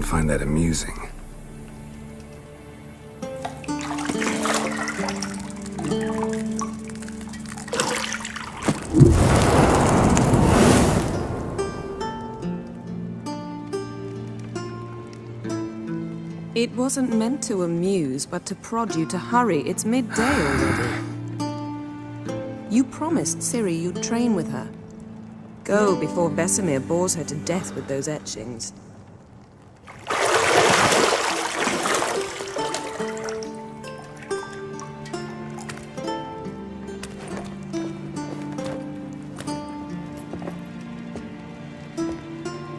find that amusing. It wasn't meant to amuse, but to prod you to hurry. It's midday already. You promised Ciri you'd train with her. Go before Vesemir bores her to death with those etchings.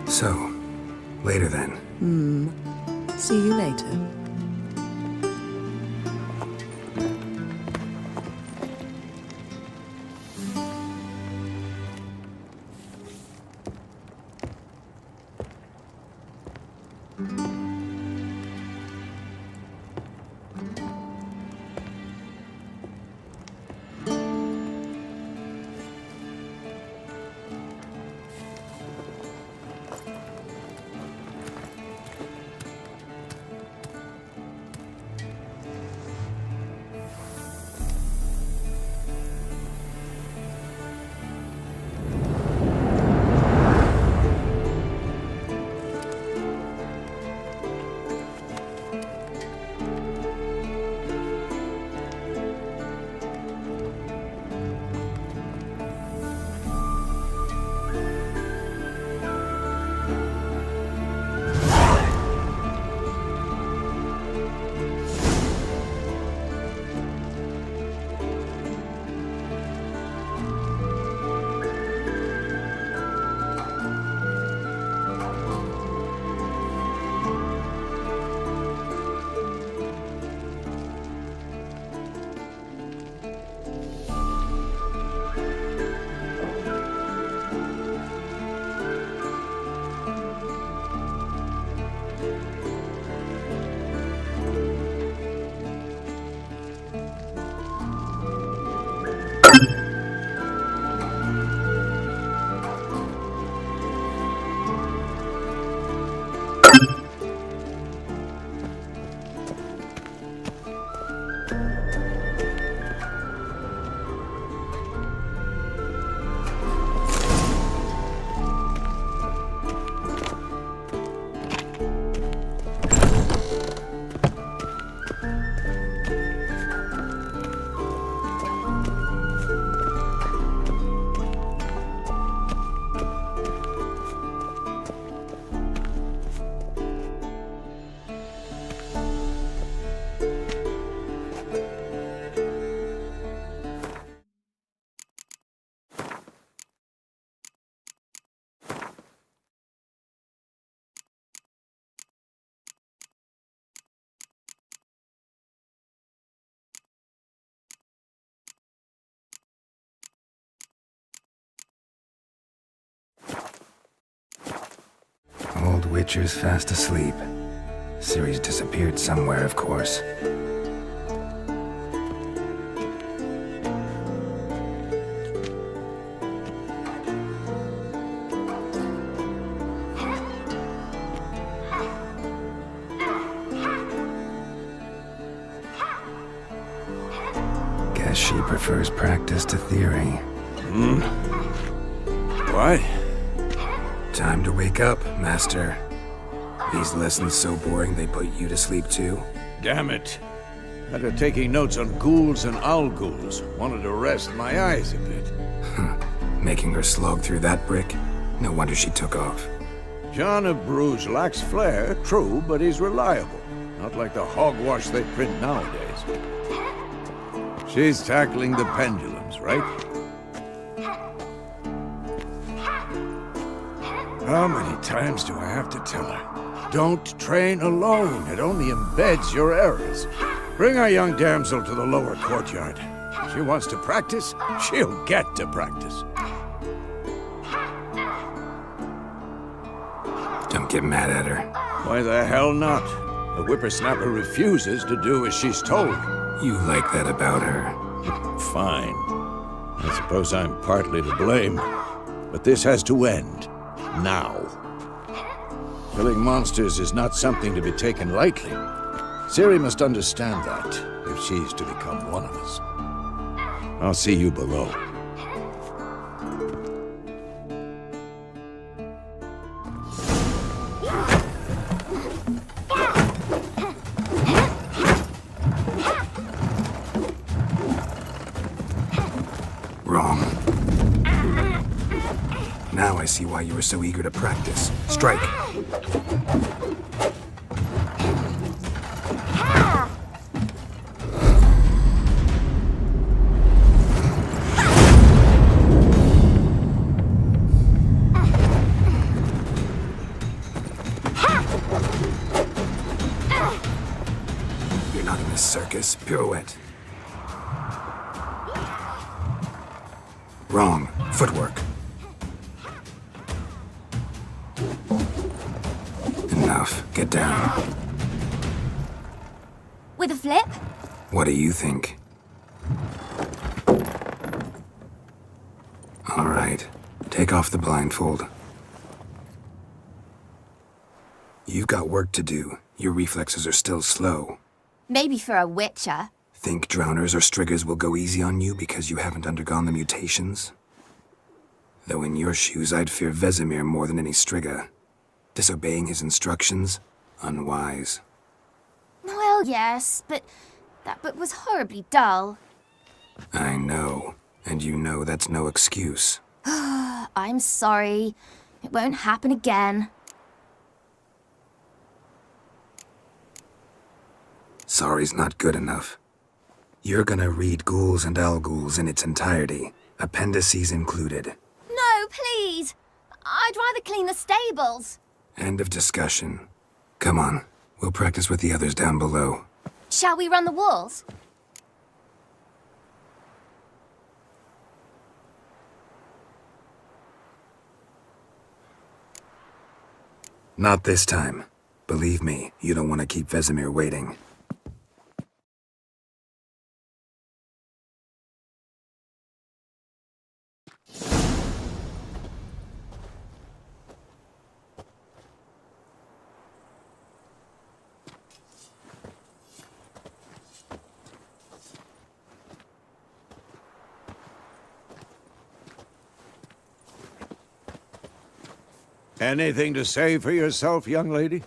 So, later then. See you later. Old Witcher's fast asleep. Ciri's disappeared somewhere, of course. Guess she prefers practice to theory. What? Time to wake up, Master. These lessons so boring they put you to sleep too? Damn it. After taking notes on ghouls and owl ghouls, wanted to rest my eyes a bit. Making her slog through that brick? No wonder she took off. John of Bruges lacks flair, true, but he's reliable. Not like the hogwash they print nowadays. She's tackling the pendulums, right? How many times do I have to tell her? Don't train alone. It only embeds your errors. Bring our young damsel to the lower courtyard. She wants to practice, she'll get to practice. Don't get mad at her. Why the hell not? The whippersnapper refuses to do as she's told. You like that about her. Fine. I suppose I'm partly to blame. But this has to end. Now. Killing monsters is not something to be taken lightly. Ciri must understand that, if she's to become one of us. I'll see you below. Wrong. Now I see why you were so eager to practice. Strike. You're not in a circus. Pirouette. Wrong. Footwork. Enough. Get down. With a flip? What do you think? All right. Take off the blindfold. You've got work to do. Your reflexes are still slow. Maybe for a witcher. Think drowners or striggers will go easy on you because you haven't undergone the mutations? Though in your shoes, I'd fear Vesemir more than any strigger. Disobeying his instructions? Unwise. Well, yes, but that book was horribly dull. I know. And you know that's no excuse. I'm sorry. It won't happen again. Sorry's not good enough. You're gonna read Ghouls and Al-Ghouls in its entirety, appendices included. No, please! I'd rather clean the stables. End of discussion. Come on, we'll practice with the others down below. Shall we run the walls? Not this time. Believe me, you don't want to keep Vesemir waiting. Anything to say for yourself, young lady?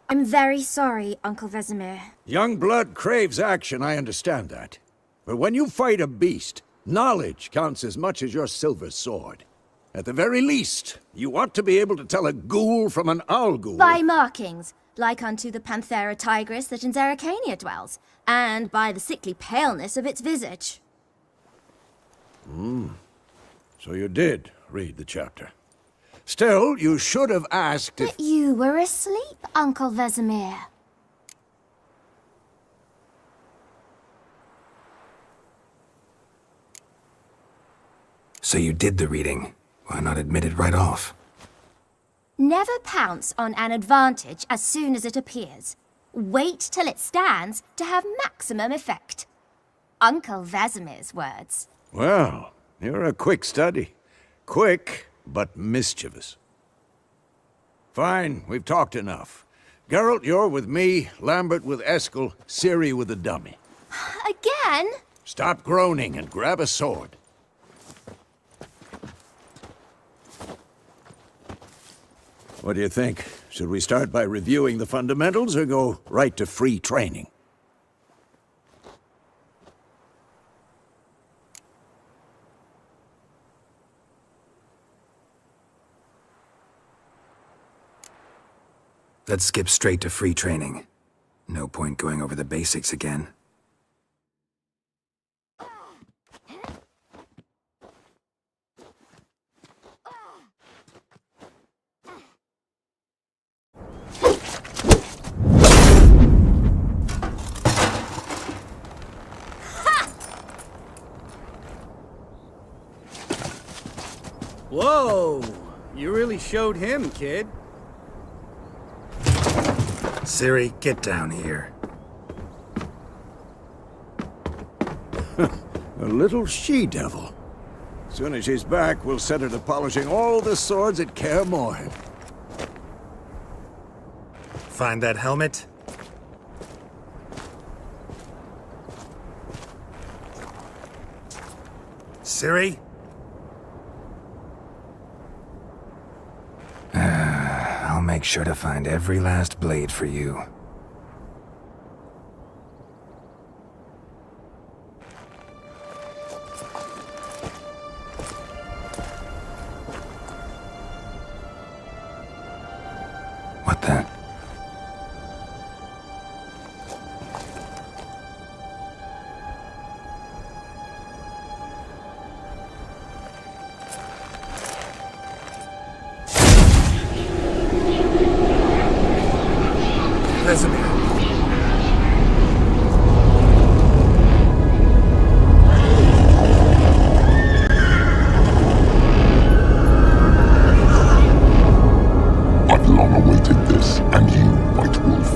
I'm very sorry, Uncle Vesemir. Young blood craves action, I understand that. But when you fight a beast, knowledge counts as much as your silver sword. At the very least, you ought to be able to tell a ghoul from an owl-ghoul. By markings, like unto the Panthera tigris that in Zerrikania dwells, and by the sickly paleness of its visage. So you did read the chapter. Still, you should have asked if... But you were asleep, Uncle Vesemir. So you did the reading. Why not admit it right off? Never pounce on an advantage as soon as it appears. Wait till it stands to have maximum effect. Uncle Vesemir's words. Well, you're a quick study. Quick, but mischievous. Fine, we've talked enough. Geralt, you're with me, Lambert with Eskel, Ciri with the dummy. Again? Stop groaning and grab a sword. What do you think? Should we start by reviewing the fundamentals or go right to free training? Let's skip straight to free training. No point going over the basics again. Whoa! You really showed him, kid. Ciri, get down here. A little she-devil. Soon as she's back, we'll set her to polishing all the swords at Kaer Morhen. Find that helmet? Ciri? I'll make sure to find every last blade for you. What the? Vesemir. I've long awaited this, and you, White Wolf.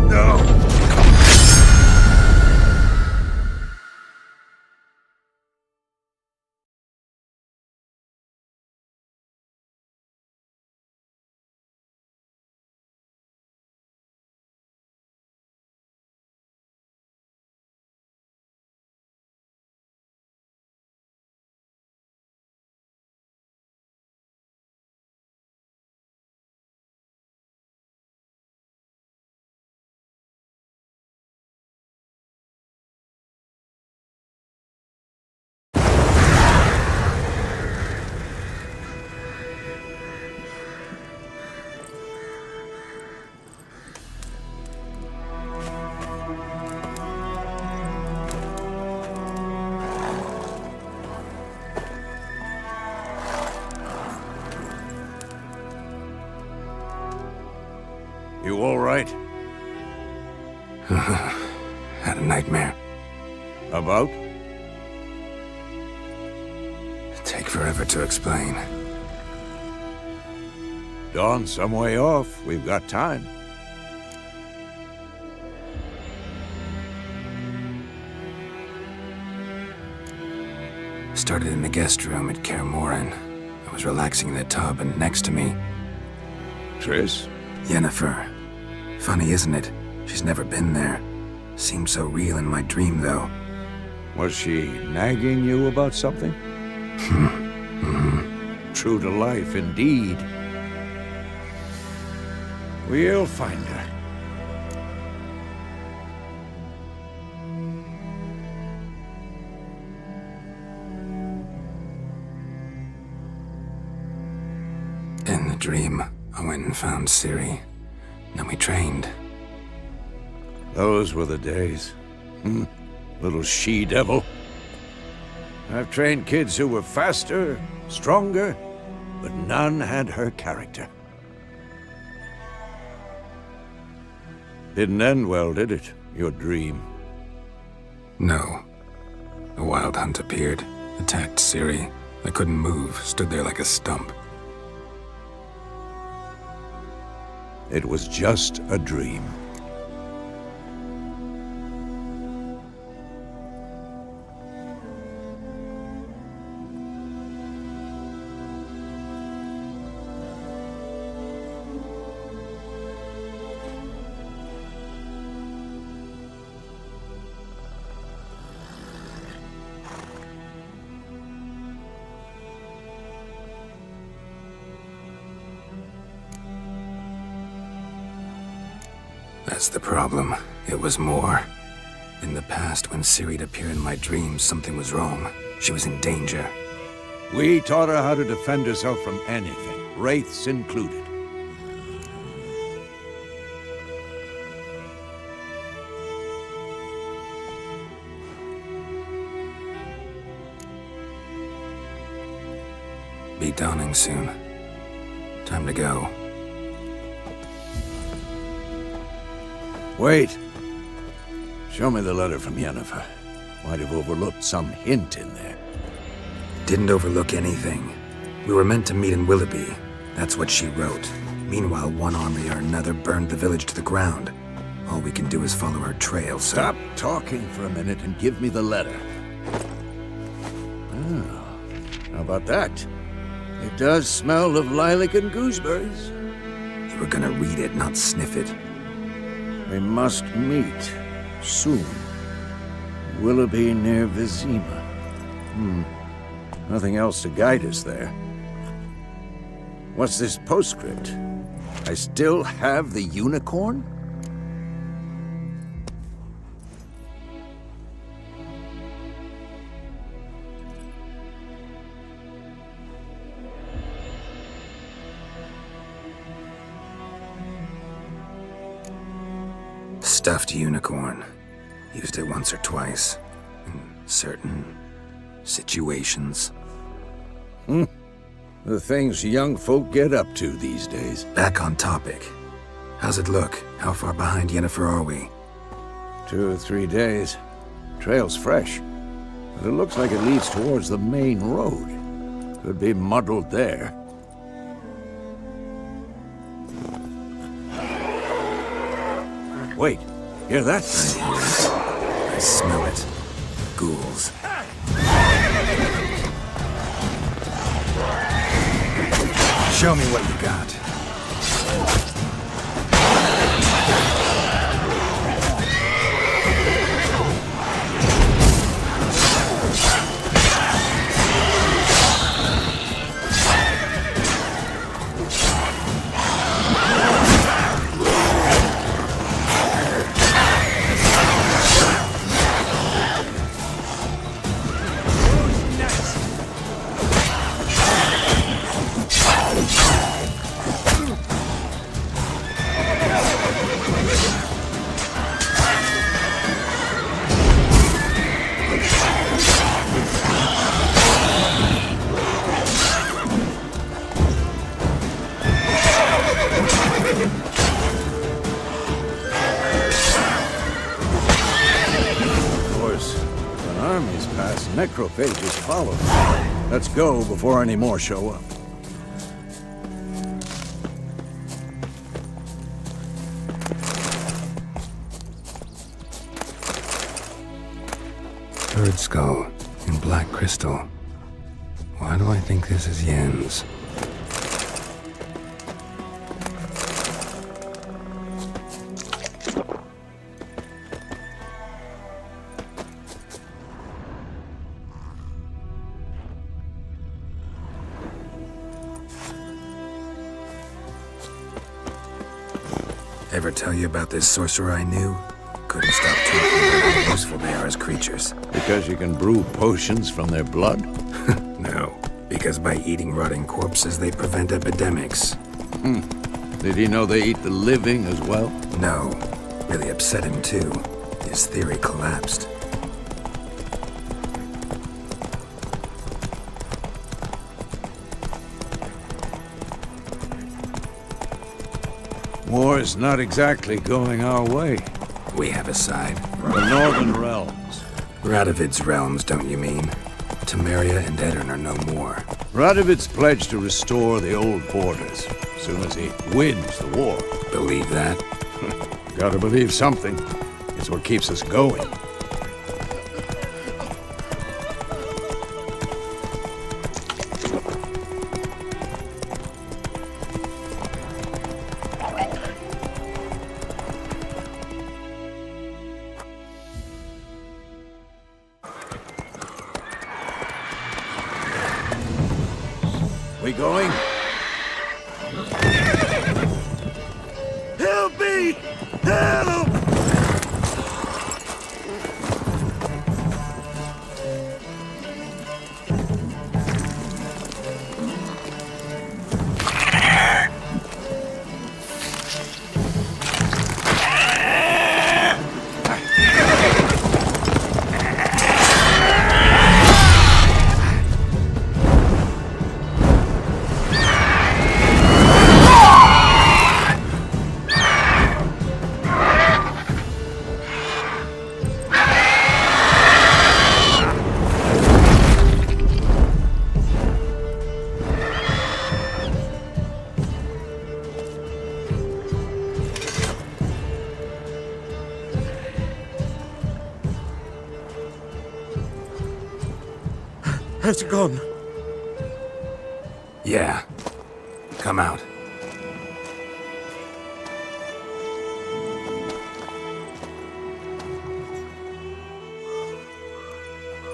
No! You all right? Had a nightmare. About? Take forever to explain. Dawn's some way off. We've got time. Started in the guest room at Kaer Morhen. I was relaxing in the tub, and next to me, Triss? Yennefer. Funny, isn't it? She's never been there. Seemed so real in my dream, though. Was she nagging you about something? True to life, indeed. We'll find her. In the dream, I went and found Ciri. Then we trained. Those were the days. Little she-devil. I've trained kids who were faster, stronger, but none had her character. Didn't end well, did it? Your dream? No. A wild hunt appeared, attacked Ciri. I couldn't move, stood there like a stump. It was just a dream. That's the problem. It was more. In the past, when Ciri'd appear in my dreams, something was wrong. She was in danger. We taught her how to defend herself from anything, wraiths included. Be dawning soon. Time to go. Wait. Show me the letter from Yennefer. Might have overlooked some hint in there. Didn't overlook anything. We were meant to meet in Willoughby. That's what she wrote. Meanwhile, one army or another burned the village to the ground. All we can do is follow her trail, so... Stop talking for a minute and give me the letter. Oh, how about that? It does smell of lilac and gooseberries. You were gonna read it, not sniff it. We must meet soon. Willoughby near Vizima. Nothing else to guide us there. What's this postscript? I still have the unicorn? Stuffed unicorn. Used it once or twice. In certain situations. The things young folk get up to these days. Back on topic. How's it look? How far behind Yennefer are we? 2 or 3 days. Trail's fresh, but it looks like it leads towards the main road. Could be muddled there. Wait, hear that? I smell it. Ghouls. Show me what you got. Necrophages follow. Let's go before any more show up. Bird skull in black crystal. Why do I think this is Yen's? Ever tell you about this sorcerer I knew? Couldn't stop talking about how useful they are as creatures. Because you can brew potions from their blood? No, because by eating rotting corpses, they prevent epidemics. Did he know they eat the living as well? No, really upset him too. His theory collapsed. War's not exactly going our way. We have a side. The Northern Realms. Radovid's realms, don't you mean? Temeria and Edirn are no more. Radovid's pledged to restore the old borders as soon as he wins the war. Believe that? Gotta believe something. It's what keeps us going. We going? Help me! Help! Has it gone? Yeah. Come out.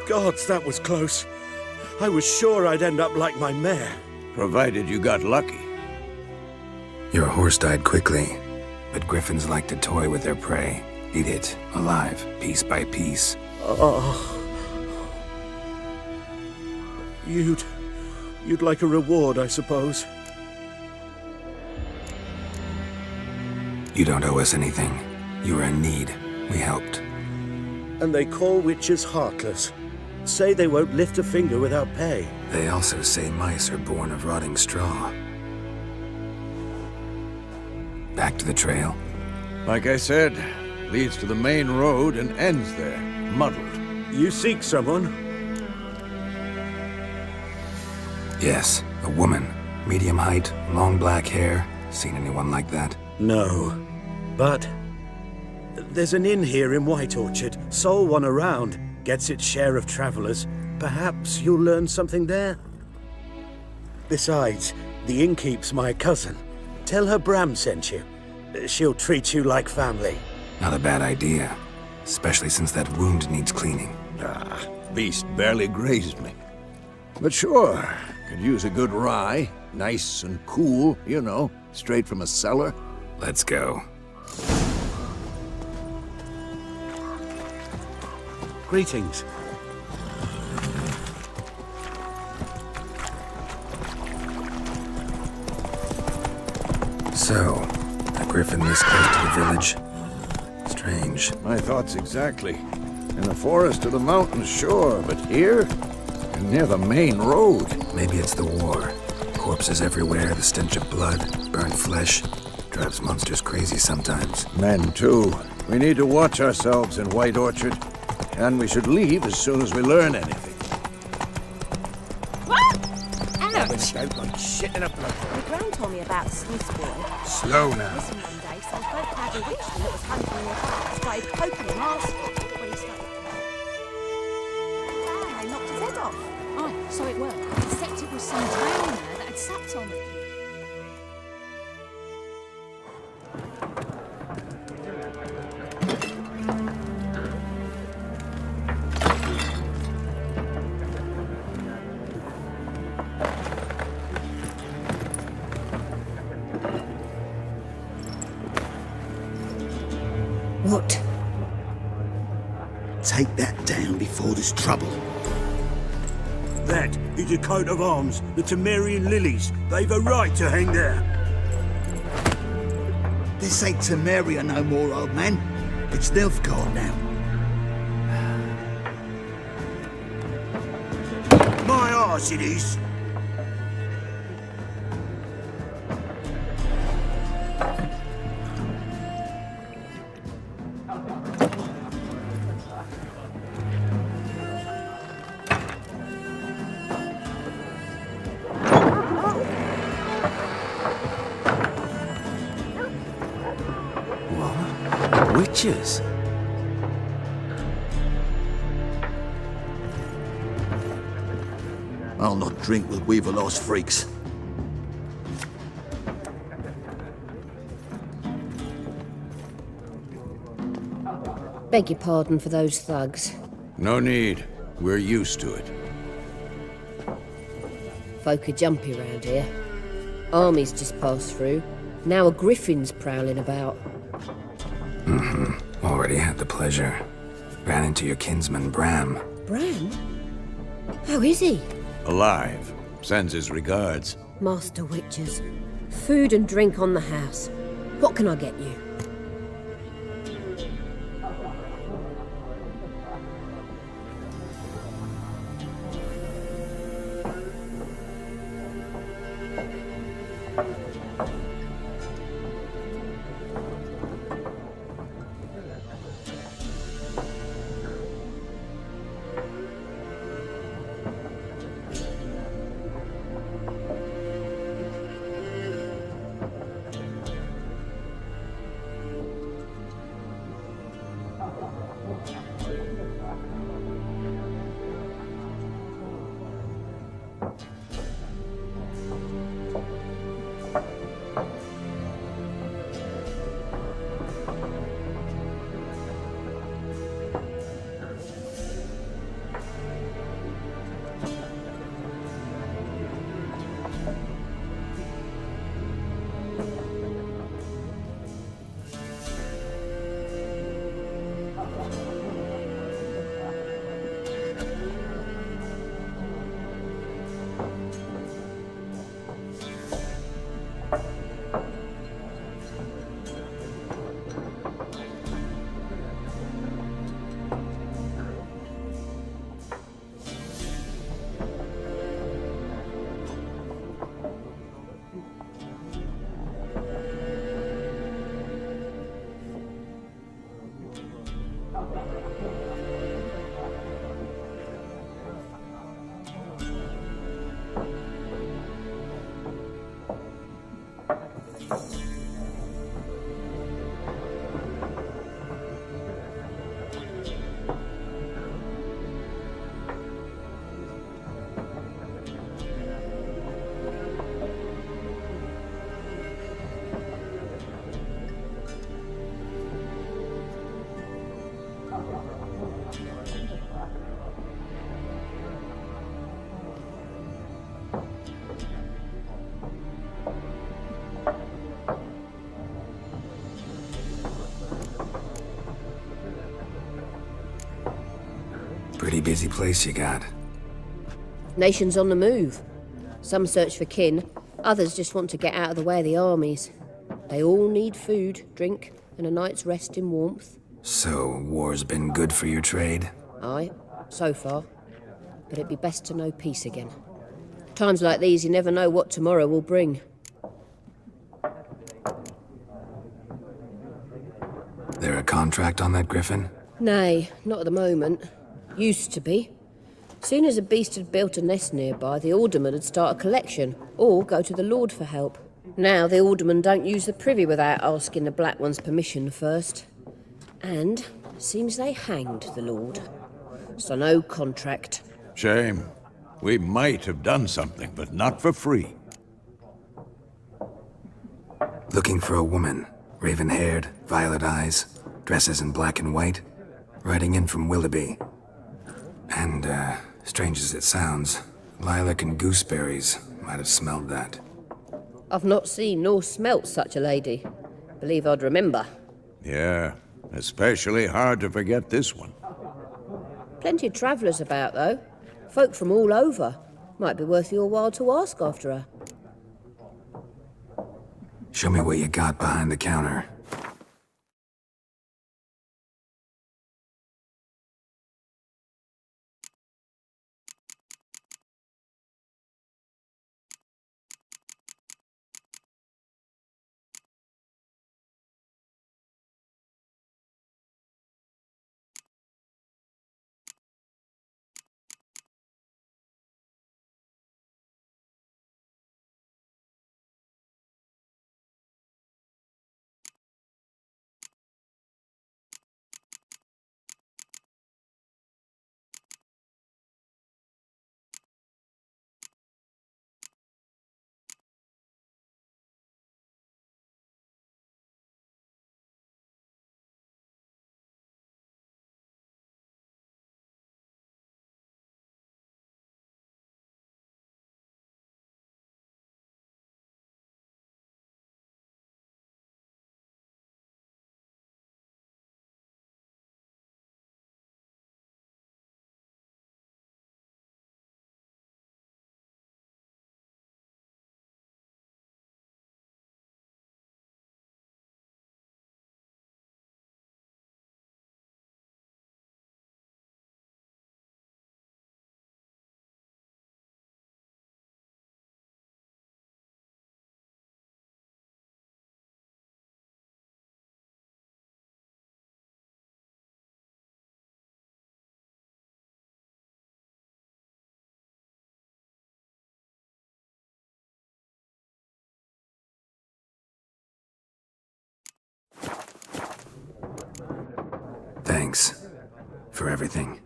Gods, that was close. I was sure I'd end up like my mare. Provided you got lucky. Your horse died quickly, but griffins like to toy with their prey. Eat it, alive, piece by piece. Oh. You'd like a reward, I suppose. You don't owe us anything. You were in need. We helped. And they call witches heartless. Say they won't lift a finger without pay. They also say mice are born of rotting straw. Back to the trail? Like I said, leads to the main road and ends there, muddled. You seek someone? Yes, a woman. Medium height, long black hair. Seen anyone like that? No. But there's an inn here in White Orchard. Sole one around. Gets its share of travelers. Perhaps you'll learn something there? Besides, the innkeep's my cousin. Tell her Bram sent you. She'll treat you like family. Not a bad idea. Especially since that wound needs cleaning. Beast barely grazed me. But sure, could use a good rye. Nice and cool, you know, straight from a cellar. Let's go. Greetings. So, a griffin this close to the village? Strange. My thoughts exactly. In the forest or the mountains, sure, but here? And near the main road. Maybe it's the war. Corpses everywhere, the stench of blood, burnt flesh. Drives monsters crazy sometimes. Men, too. We need to watch ourselves in White Orchard. And we should leave as soon as we learn anything. Ouch! Don't like shit in a blood. My gran told me about the Swiss boy. Slow now. Listen, one day, some great clever witchman that was hunting in the park started poking him arsehole when he started... And they knocked his head off. Oh, so it worked. Except it was some drowner that had sapped on it. What? Take that down before there's trouble. That is a coat of arms, the Temerian lilies. They've a right to hang there. This ain't Temeria no more, old man. It's Nilfgaard now. My arse it is. Witches? I'll not drink with Weaverlost freaks. Beg your pardon for those thugs. No need. We're used to it. Folk are jumpy round here. Armies just passed through. Now a griffin's prowling about. Already had the pleasure. Ran into your kinsman, Bram. Bram? How is he? Alive. Sends his regards. Master Witches. Food and drink on the house. What can I get you? Pretty busy place you got. Nations on the move. Some search for kin, others just want to get out of the way of the armies. They all need food, drink, and a night's rest in warmth. So, war's been good for your trade? Aye, so far. But it'd be best to know peace again. Times like these, you never know what tomorrow will bring. There a contract on that griffin? Nay, not at the moment. Used to be. Soon as a beast had built a nest nearby, the alderman would start a collection, or go to the Lord for help. Now the alderman don't use the privy without asking the Black One's permission first. And seems they hanged the Lord. So no contract. Shame. We might have done something, but not for free. Looking for a woman. Raven-haired, violet eyes, dresses in black and white. Riding in from Willoughby. And, strange as it sounds, lilac and gooseberries might have smelled that. I've not seen nor smelt such a lady. Believe I'd remember. Yeah, especially hard to forget this one. Plenty of travellers about, though. Folk from all over. Might be worth your while to ask after her. Show me what you got behind the counter. Thanks for everything.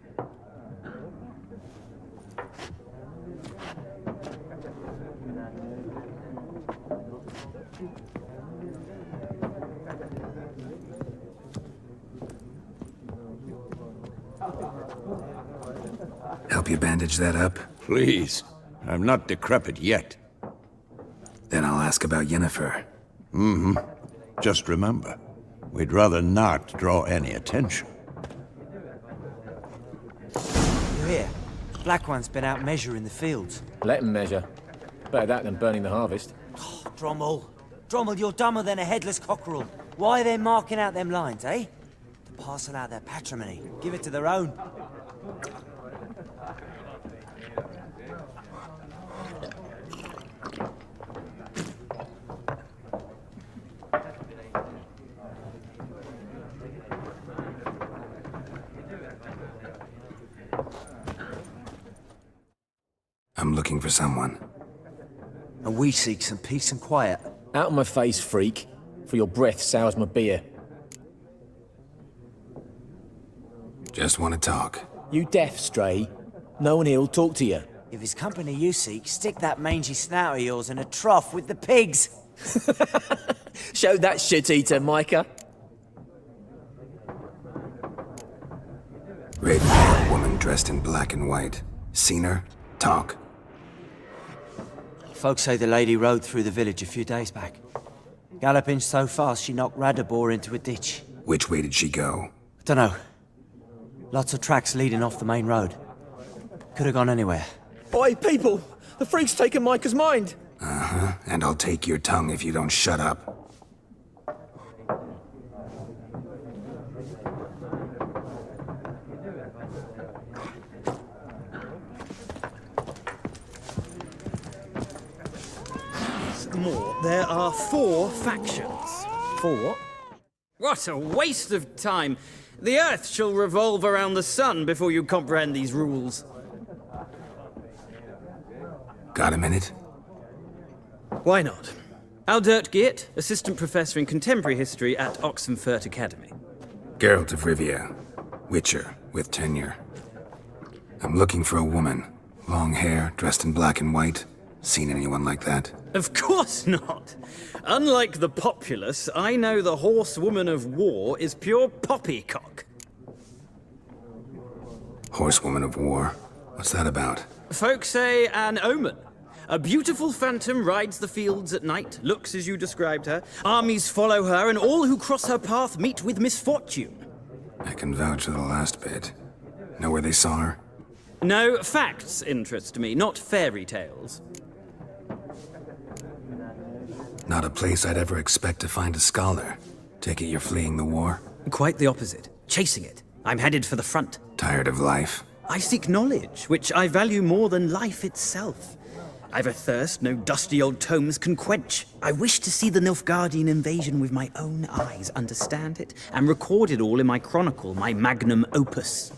Help you bandage that up? Please. I'm not decrepit yet. Then I'll ask about Yennefer. Just remember, we'd rather not draw any attention. You hear? Black One's been out measuring the fields. Let him measure. Better that than burning the harvest. Drommel. Drommel, you're dumber than a headless cockerel. Why are they marking out them lines, eh? To parcel out their patrimony. Give it to their own. I'm looking for someone. And we seek some peace and quiet. Out of my face, freak. For your breath sours my beer. Just want to talk. You deaf, Stray? No one here'll talk to you. If it's company you seek, stick that mangy snout of yours in a trough with the pigs. Show that shit-eater, Micah. Raven-haired woman dressed in black and white. Seen her? Talk. Folks say the lady rode through the village a few days back. Galloping so fast she knocked Radabor into a ditch. Which way did she go? Dunno. Lots of tracks leading off the main road. Could have gone anywhere. Oi, people! The freak's taken Micah's mind! Uh-huh. And I'll take your tongue if you don't shut up. More. There are 4 factions. 4 what? What a waste of time. The Earth shall revolve around the sun before you comprehend these rules. Got a minute? Why not? Aldert Geert, Assistant Professor in Contemporary History at Oxenfurt Academy. Geralt of Rivia. Witcher, with tenure. I'm looking for a woman. Long hair, dressed in black and white. Seen anyone like that? Of course not. Unlike the populace, I know the horsewoman of war is pure poppycock. Horsewoman of war? What's that about? Folk say an omen. A beautiful phantom rides the fields at night, looks as you described her. Armies follow her, and all who cross her path meet with misfortune. I can vouch for the last bit. Know where they saw her? No, facts interest me, not fairy tales. Not a place I'd ever expect to find a scholar. Take it you're fleeing the war? Quite the opposite. Chasing it. I'm headed for the front. Tired of life? I seek knowledge, which I value more than life itself. I've a thirst no dusty old tomes can quench. I wish to see the Nilfgaardian invasion with my own eyes, understand it, and record it all in my chronicle, my magnum opus.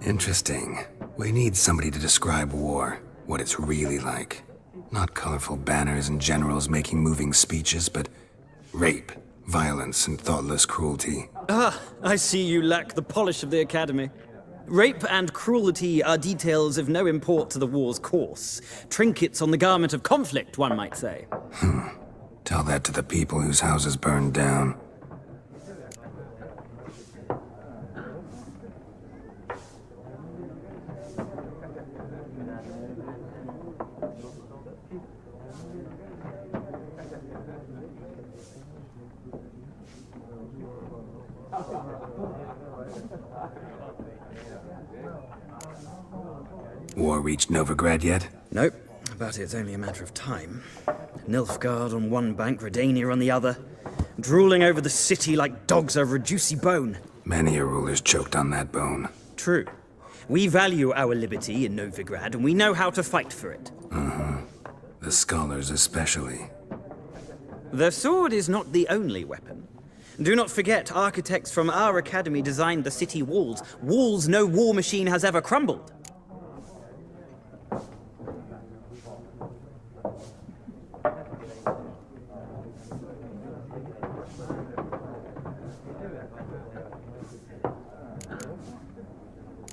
Interesting. We need somebody to describe war, what it's really like. Not colorful banners and generals making moving speeches, but rape, violence, and thoughtless cruelty. Ah, I see you lack the polish of the Academy. Rape and cruelty are details of no import to the war's course. Trinkets on the garment of conflict, one might say. Tell that to the people whose houses burned down. War reached Novigrad yet? Nope, but it's only a matter of time. Nilfgaard on one bank, Redania on the other. Drooling over the city like dogs over a juicy bone. Many a ruler's choked on that bone. True. We value our liberty in Novigrad, and we know how to fight for it. The scholars especially. The sword is not the only weapon. Do not forget, architects from our academy designed the city walls. Walls no war machine has ever crumbled.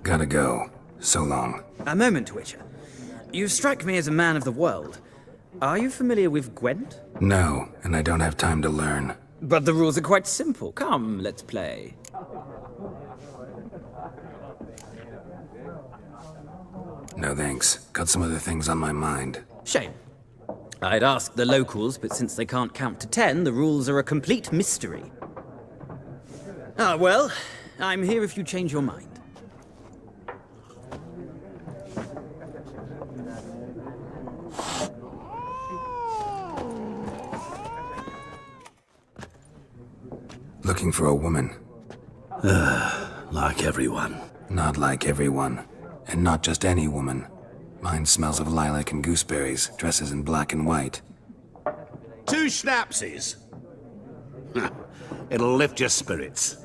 Gotta go. So long. A moment, Witcher. You strike me as a man of the world. Are you familiar with Gwent? No, and I don't have time to learn. But the rules are quite simple. Come, let's play. No thanks. Got some other things on my mind. Shame. I'd ask the locals, but since they can't count to 10, the rules are a complete mystery. Ah, well, I'm here if you change your mind. Looking for a woman. Like everyone. Not like everyone. And not just any woman. Mine smells of lilac and gooseberries, dresses in black and white. 2 schnapsies. It'll lift your spirits.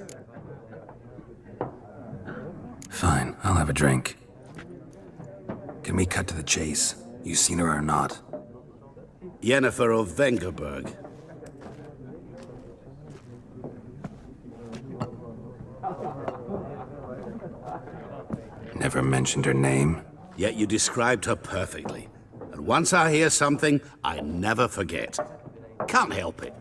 Fine, I'll have a drink. Can we cut to the chase? You seen her or not? Yennefer of Vengerberg. Never mentioned her name? Yet you described her perfectly. And once I hear something, I never forget. Can't help it.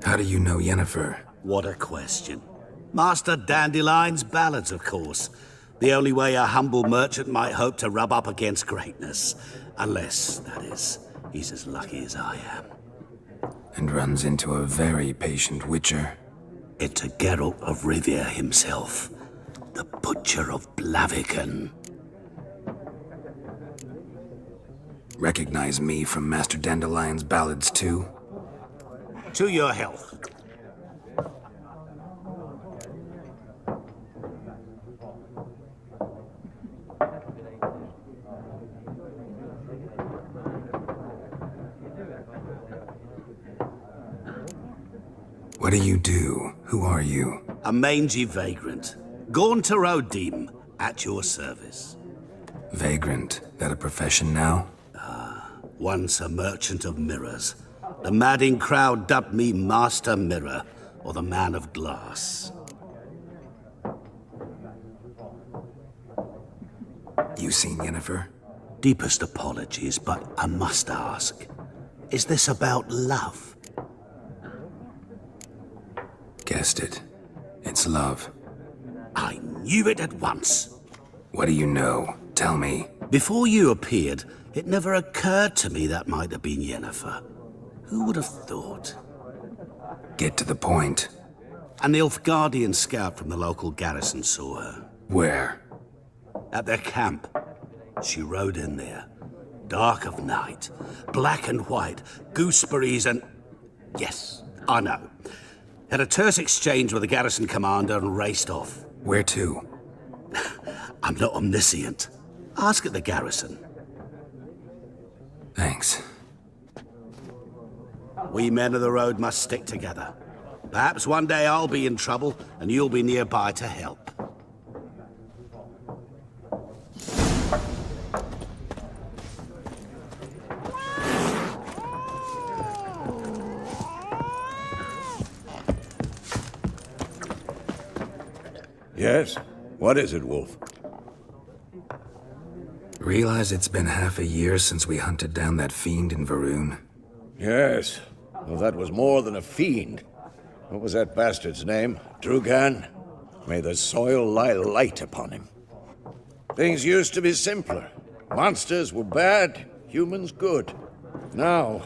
How do you know Yennefer? What a question. Master Dandelion's ballads, of course. The only way a humble merchant might hope to rub up against greatness. Unless, that is, he's as lucky as I am. And runs into a very patient witcher. Into Geralt of Rivia himself. The Butcher of Blaviken. Recognize me from Master Dandelion's ballads too? To your health. What do you do? Who are you? A mangy vagrant. Gaunter O'Dim, at your service. Vagrant. That a profession now? Once a merchant of mirrors. The madding crowd dubbed me Master Mirror, or the Man of Glass. You seen Yennefer? Deepest apologies, but I must ask. Is this about love? Guessed it. It's love. I knew it at once. What do you know? Tell me. Before you appeared, it never occurred to me that might have been Yennefer. Who would have thought? Get to the point. An Nilfgaardian scout from the local garrison saw her. Where? At their camp. She rode in there. Dark of night. Black and white. Gooseberries and... Yes, I know. Had a terse exchange with the garrison commander and raced off. Where to? I'm not omniscient. Ask at the garrison. Thanks. We men of the road must stick together. Perhaps one day I'll be in trouble and you'll be nearby to help. Yes? What is it, Wolf? Realize it's been half a year since we hunted down that fiend in Varun? Yes. Well, that was more than a fiend. What was that bastard's name? Drugan? May the soil lie light upon him. Things used to be simpler. Monsters were bad, humans good. Now,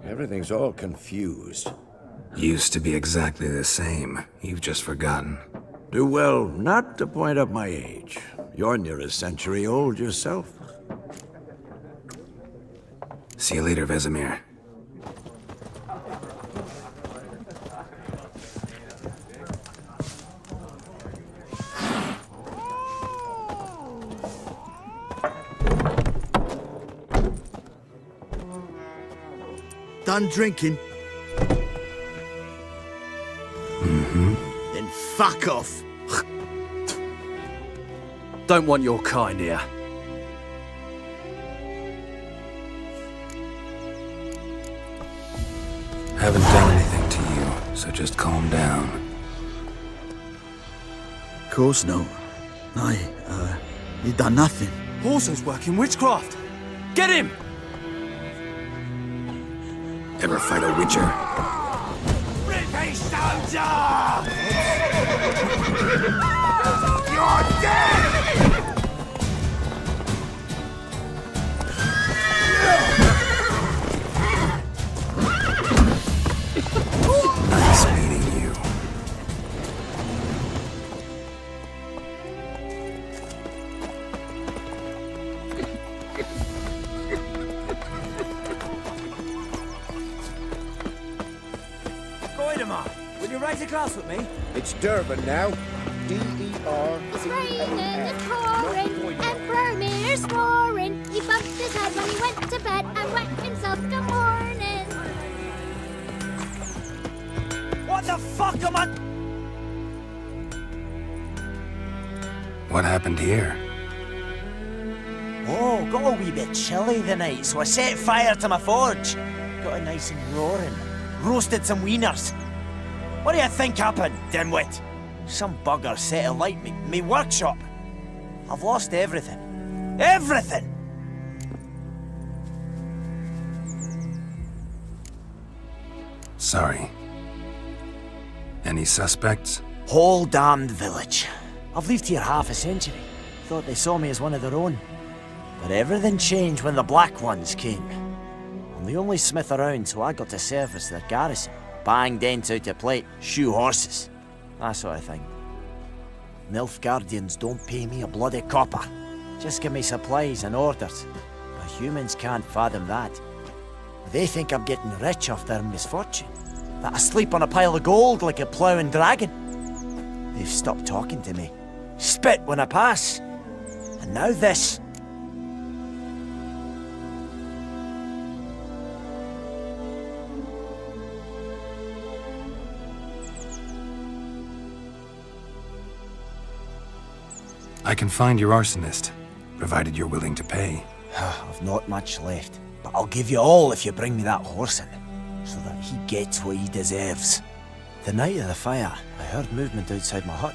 everything's all confused. Used to be exactly the same. You've just forgotten. Do well not to point up my age. You're near a century old yourself. See you later, Vesemir. Done drinking? Mm-hmm. Then fuck off. Don't want your kind here. Haven't done anything to you, so just calm down. Course no. You done nothing. Horses working witchcraft. Get him! Ever fight a witcher? Rippy Stoner! You're dead! Nice meeting you. Goidemar, will you write a class with me? It's Durban now. D-E-R. It's raining and pouring, and Bromir's snoring. He bumped his head when he went to bed and wet himself till morning. What the fuck am I... What happened here? Oh, got a wee bit chilly the night, so I set fire to my forge. Got it nice and roaring. Roasted some wieners. What do you think happened, dimwit? Some bugger set alight me workshop. I've lost everything. Everything! Sorry. Any suspects? Whole damned village. I've lived here half a century. Thought they saw me as one of their own. But everything changed when the Black Ones came. I'm the only smith around, so I got to service their garrison. Bang dents out of plate, shoe horses. That sort of thing. Nilfgaardians don't pay me a bloody copper. Just give me supplies and orders. But humans can't fathom that. They think I'm getting rich off their misfortune. That I sleep on a pile of gold like a ploughing dragon. They've stopped talking to me. Spit when I pass. And now this. I can find your arsonist, provided you're willing to pay. I've not much left, but I'll give you all if you bring me that horse in, so that he gets what he deserves. The night of the fire, I heard movement outside my hut.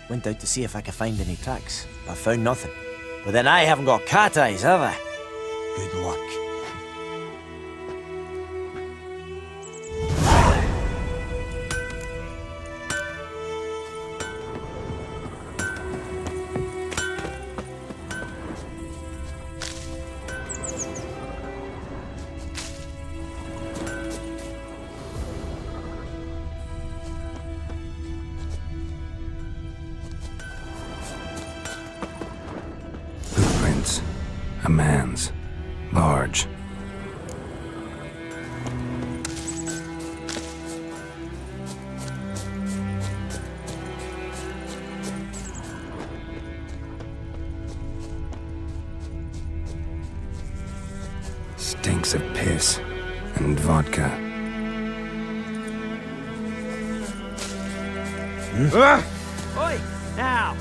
Went out to see if I could find any tracks, but found nothing. But then I haven't got cat eyes, have I? Good luck. Footprints. A man's. Large. Stinks of piss and vodka. Oi! Now!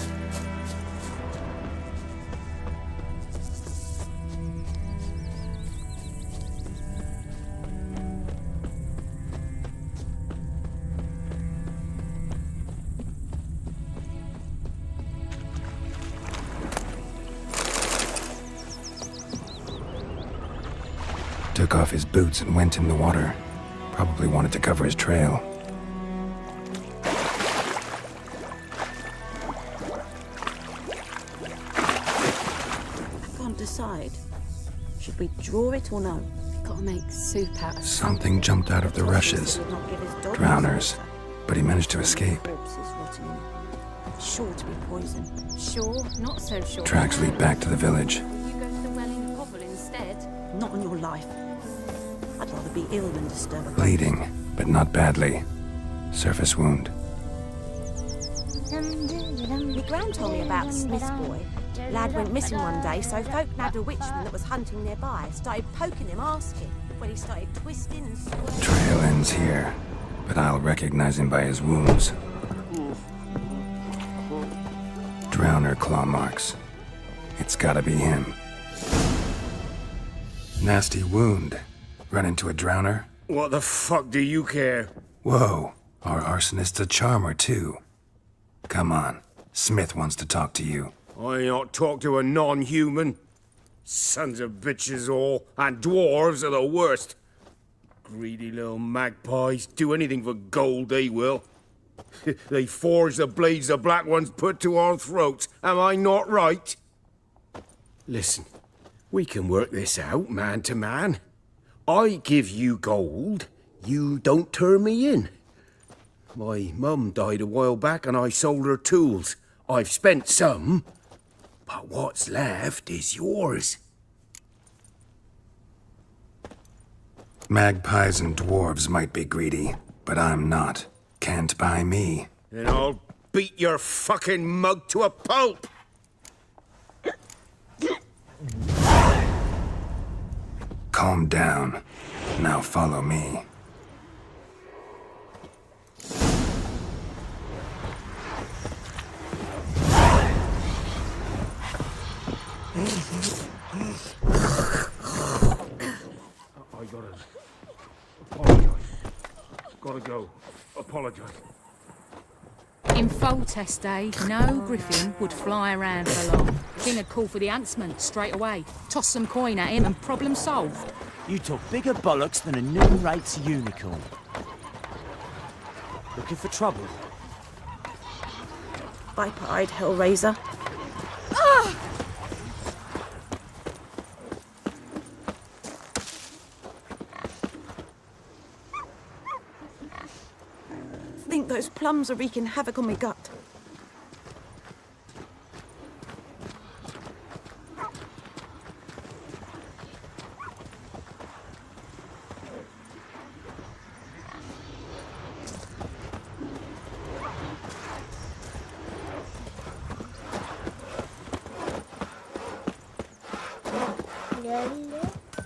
Took off his boots and went in the water. Probably wanted to cover his trail. I can't decide. Should we draw it or no? Gotta make soup out of Something jumped out of the rushes. Drowners. But he managed to escape. corpses rotting in it. Sure to be poison. Sure, not so sure. Tracks lead back to the village. Will you go to the Welling Hovel instead? Not on your life. I'd rather be ill than disturb a Bleeding, but not badly. Surface wound. My gran told me about the Smith's boy. Lad went missing one day, so folk nabbed a witchman that was hunting nearby. Started poking him, asking. When he started twisting and swerving. Trail ends here, but I'll recognize him by his wounds. Drowner claw marks. It's gotta be him. Nasty wound. Run into a drowner? What the fuck do you care? Whoa, our arsonist's a charmer too. Come on, Smith wants to talk to you. I not talk to a non-human. Sons of bitches all, and dwarves are the worst. Greedy little magpies, do anything for gold, they will. They forge the blades the Black Ones put to our throats, am I not right? Listen, we can work this out, man to man. I give you gold, you don't turn me in. My mum died a while back and I sold her tools. I've spent some, but what's left is yours. Magpies and dwarves might be greedy, but I'm not. Can't buy me. Then I'll beat your fucking mug to a pulp! Calm down. Now follow me. I gotta apologize. Gotta go. Apologize. In Foltest day, no griffin would fly around for long. King would call for the huntsman straight away, toss some coin at him, and problem solved. You took bigger bollocks than a new rights unicorn. Looking for trouble? Viper-eyed Hellraiser. I think those plums are wreaking havoc on my gut.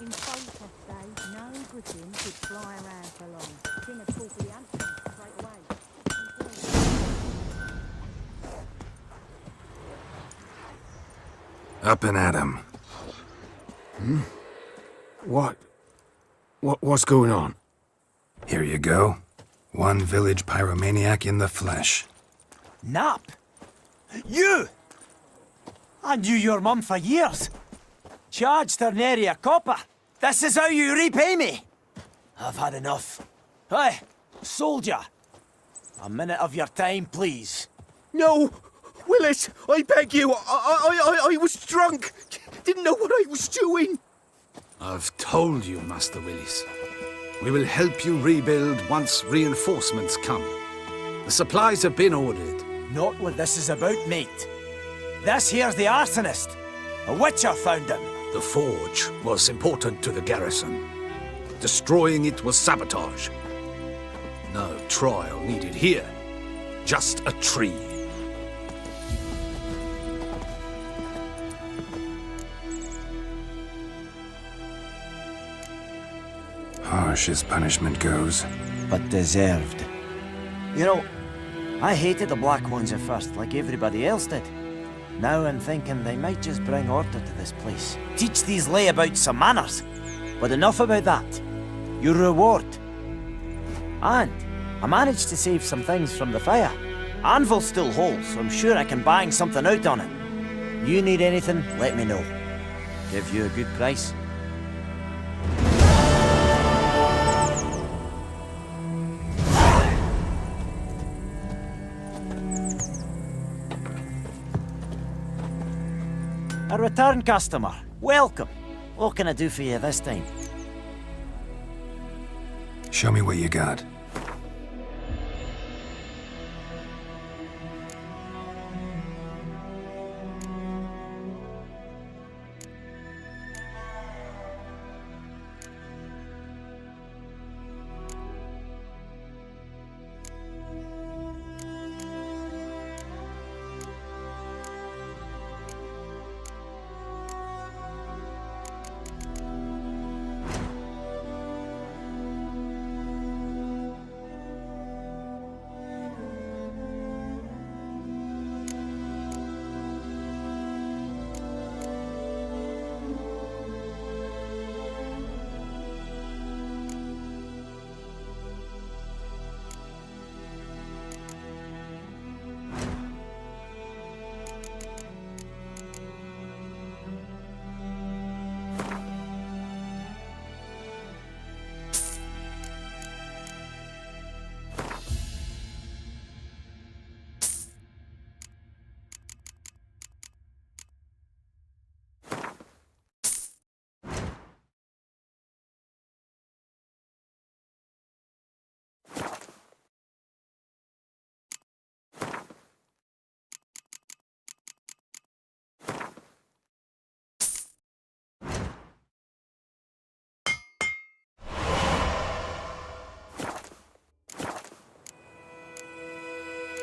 In Foltest day, no griffin would fly around for long. King would call for the huntsman straight away. Up and at 'em. What's going on? Here you go. One village pyromaniac in the flesh. Nap? You! I knew your mum for years. Charged her nary a copper. This is how you repay me. I've had enough. Hey, soldier. A minute of your time, please. No! Willis, I beg you, I was drunk. Didn't know what I was doing. I've told you, Master Willis. We will help you rebuild once reinforcements come. The supplies have been ordered. Not what this is about, mate. This here's the arsonist. A witcher found him. The forge was important to the garrison. Destroying it was sabotage. No trial needed here. Just a tree. Harsh as punishment goes. But deserved. You know, I hated the Black Ones at first, like everybody else did. Now I'm thinking they might just bring order to this place. Teach these layabouts some manners. But enough about that. Your reward. And I managed to save some things from the fire. Anvil still holds, so I'm sure I can bang something out on it. You need anything, let me know. Give you a good price. A return customer. Welcome. What can I do for you this time? Show me what you got.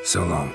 So long.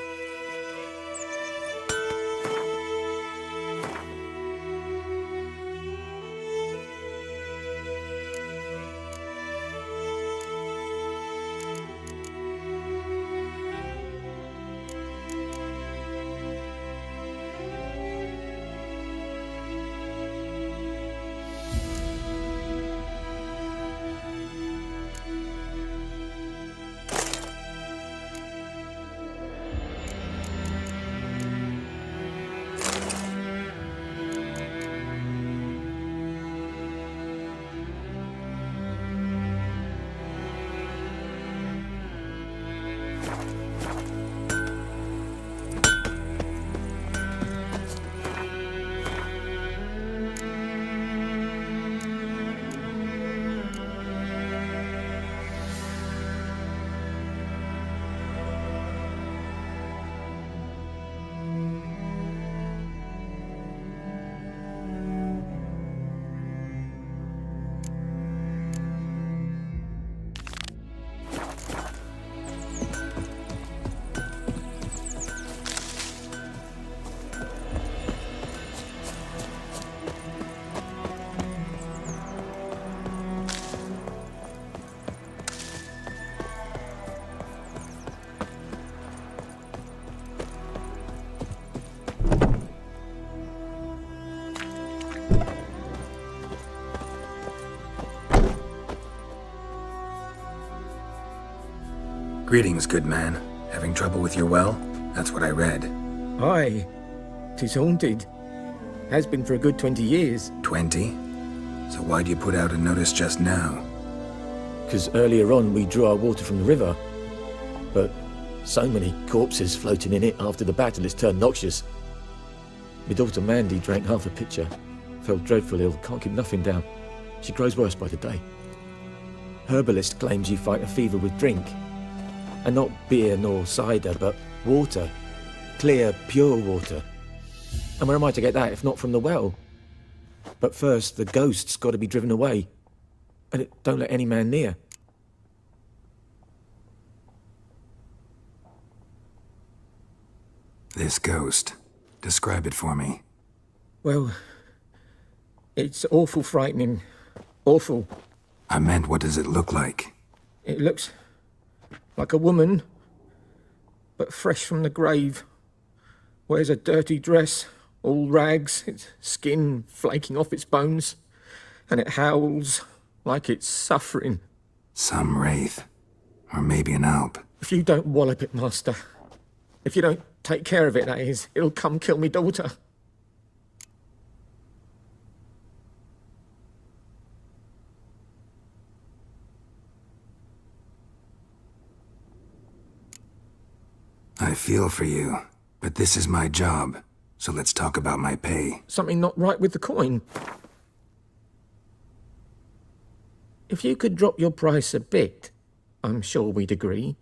Greetings, good man. Having trouble with your well? That's what I read. Aye. 'Tis haunted. Has been for a good 20 years. 20? So why'd you put out a notice just now? 'Cause earlier on we drew our water from the river. But so many corpses floating in it after the battle it's turned noxious. My daughter Mandy drank half a pitcher. Fell dreadful ill, can't keep nothing down. She grows worse by the day. Herbalist claims you fight a fever with drink. And not beer nor cider, but water. Clear, pure water. And where am I to get that if not from the well? But first, the ghost's got to be driven away. And it don't let any man near. This ghost. Describe it for me. Well, it's awful frightening. Awful. I meant, what does it look like? It looks like a woman, but fresh from the grave. Wears a dirty dress, all rags, its skin flaking off its bones, and it howls like it's suffering. Some wraith. Or maybe an alp. If you don't wallop it, Master, if you don't take care of it, that is, it'll come kill me daughter. I feel for you, but this is my job, so let's talk about my pay. Something not right with the coin. If you could drop your price a bit, I'm sure we'd agree.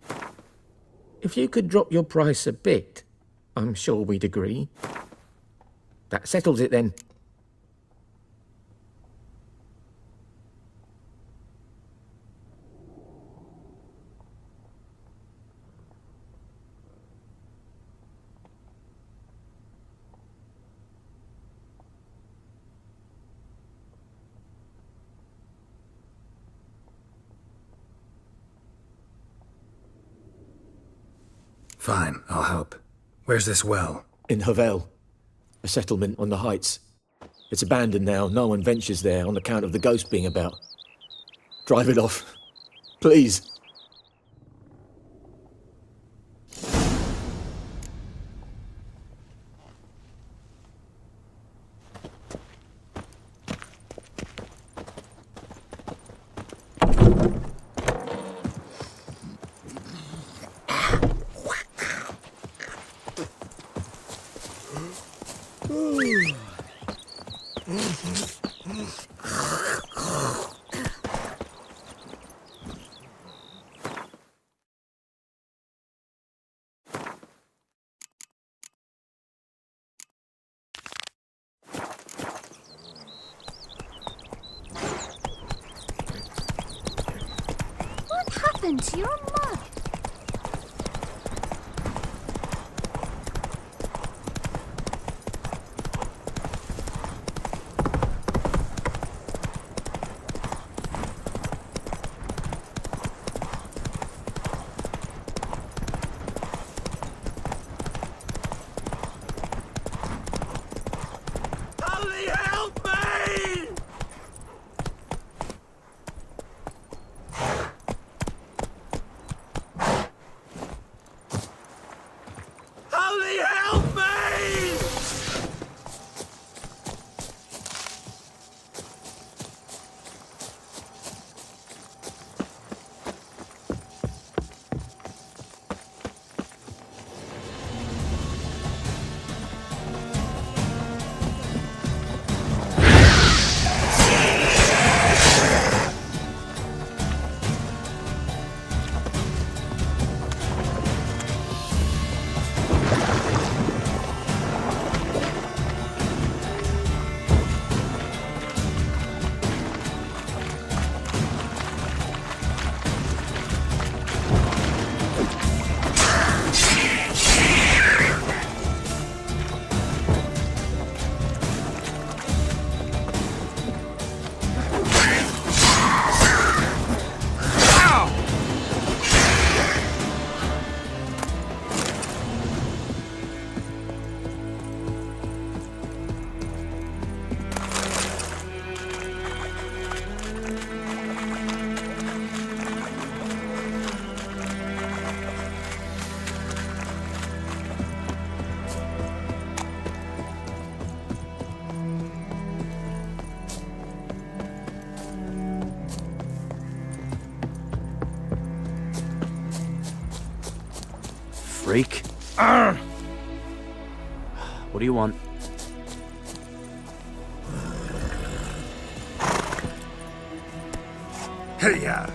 If you could drop your price a bit, I'm sure we'd agree. That settles it then. Fine, I'll help. Where's this well? In Havel, a settlement on the heights. It's abandoned now, no one ventures there on account of the ghost being about. Drive it off, please. What happened to your mug? What do you want? Hey-ya!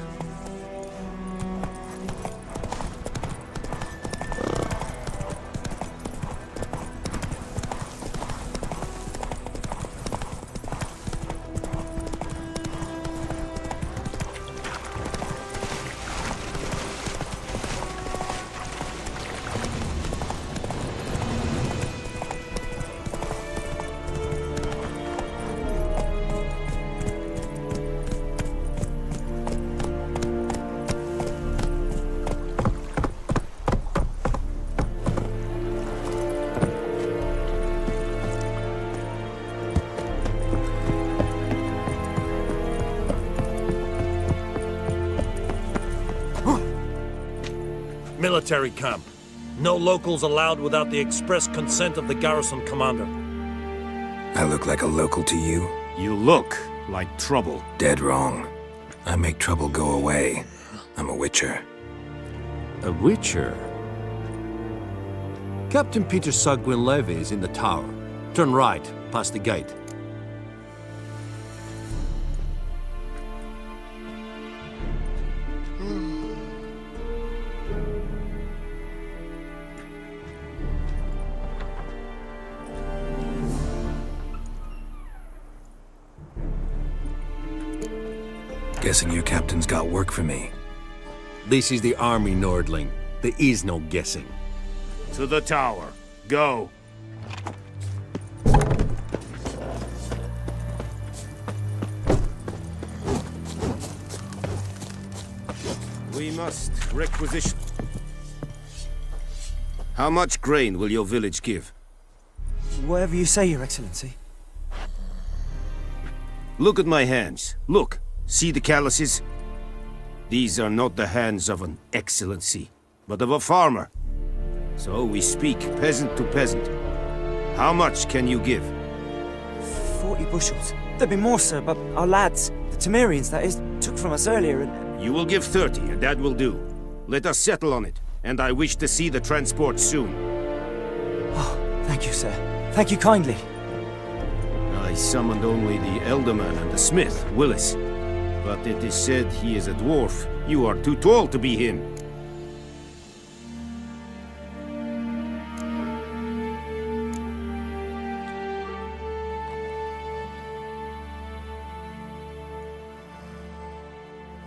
Military camp. No locals allowed without the express consent of the garrison commander. I look like a local to you? You look like trouble. Dead wrong. I make trouble go away. I'm a witcher. A witcher? Captain Peter Saar Gwynleve is in the tower. Turn right, past the gate. Guessing your captain's got work for me. This is the army, Nordling. There is no guessing. To the tower. Go. We must requisition. How much grain will your village give? Whatever you say, Your Excellency. Look at my hands. Look. See the calluses? These are not the hands of an excellency, but of a farmer. So we speak peasant to peasant. How much can you give? 40 bushels. There'd be more, sir, but our lads, the Temerians, that is, took from us earlier and... You will give 30, and that will do. Let us settle on it, and I wish to see the transport soon. Oh, thank you, sir. Thank you kindly. I summoned only the Elderman and the smith, Willis. But it is said he is a dwarf. You are too tall to be him.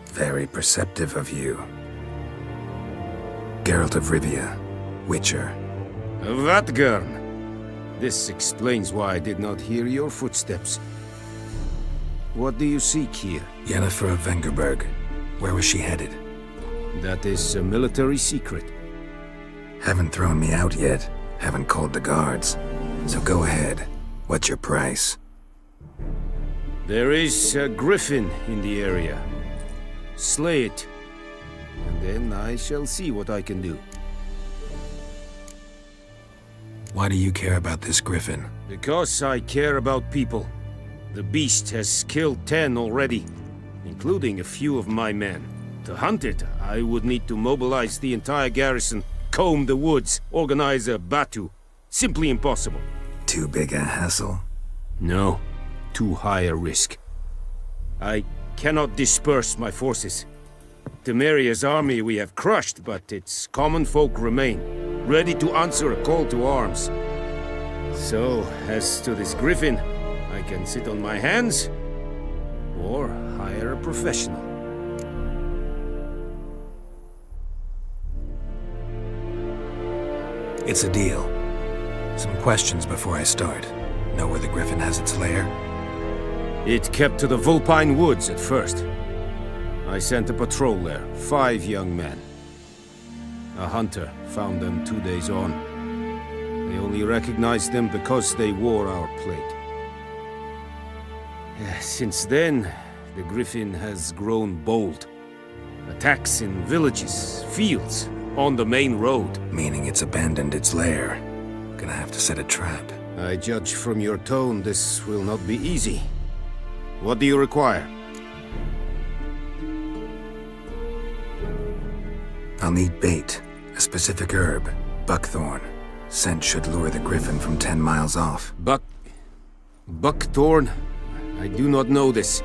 Very perceptive of you. Geralt of Rivia, Witcher. Vatgern! This explains why I did not hear your footsteps. What do you seek here? Yennefer of Vengerberg. Where was she headed? That is a military secret. Haven't thrown me out yet. Haven't called the guards. So go ahead. What's your price? There is a griffin in the area. Slay it. And then I shall see what I can do. Why do you care about this griffin? Because I care about people. The beast has killed 10 already, including a few of my men. To hunt it, I would need to mobilize the entire garrison, comb the woods, organize a batu. Simply impossible. Too big a hassle? No, too high a risk. I cannot disperse my forces. Temeria's army we have crushed, but its common folk remain, ready to answer a call to arms. So, as to this griffin, I can sit on my hands, or hire a professional. It's a deal. Some questions before I start. Know where the griffin has its lair? It kept to the Vulpine Woods at first. I sent a patrol there, 5 young men. A hunter found them 2 days on. They only recognized them because they wore our plate. Since then, the griffin has grown bold. Attacks in villages, fields, on the main road. Meaning it's abandoned its lair. Gonna have to set a trap. I judge from your tone this will not be easy. What do you require? I'll need bait, a specific herb. Buckthorn. Scent should lure the griffin from 10 miles off. Buckthorn? I do not know this.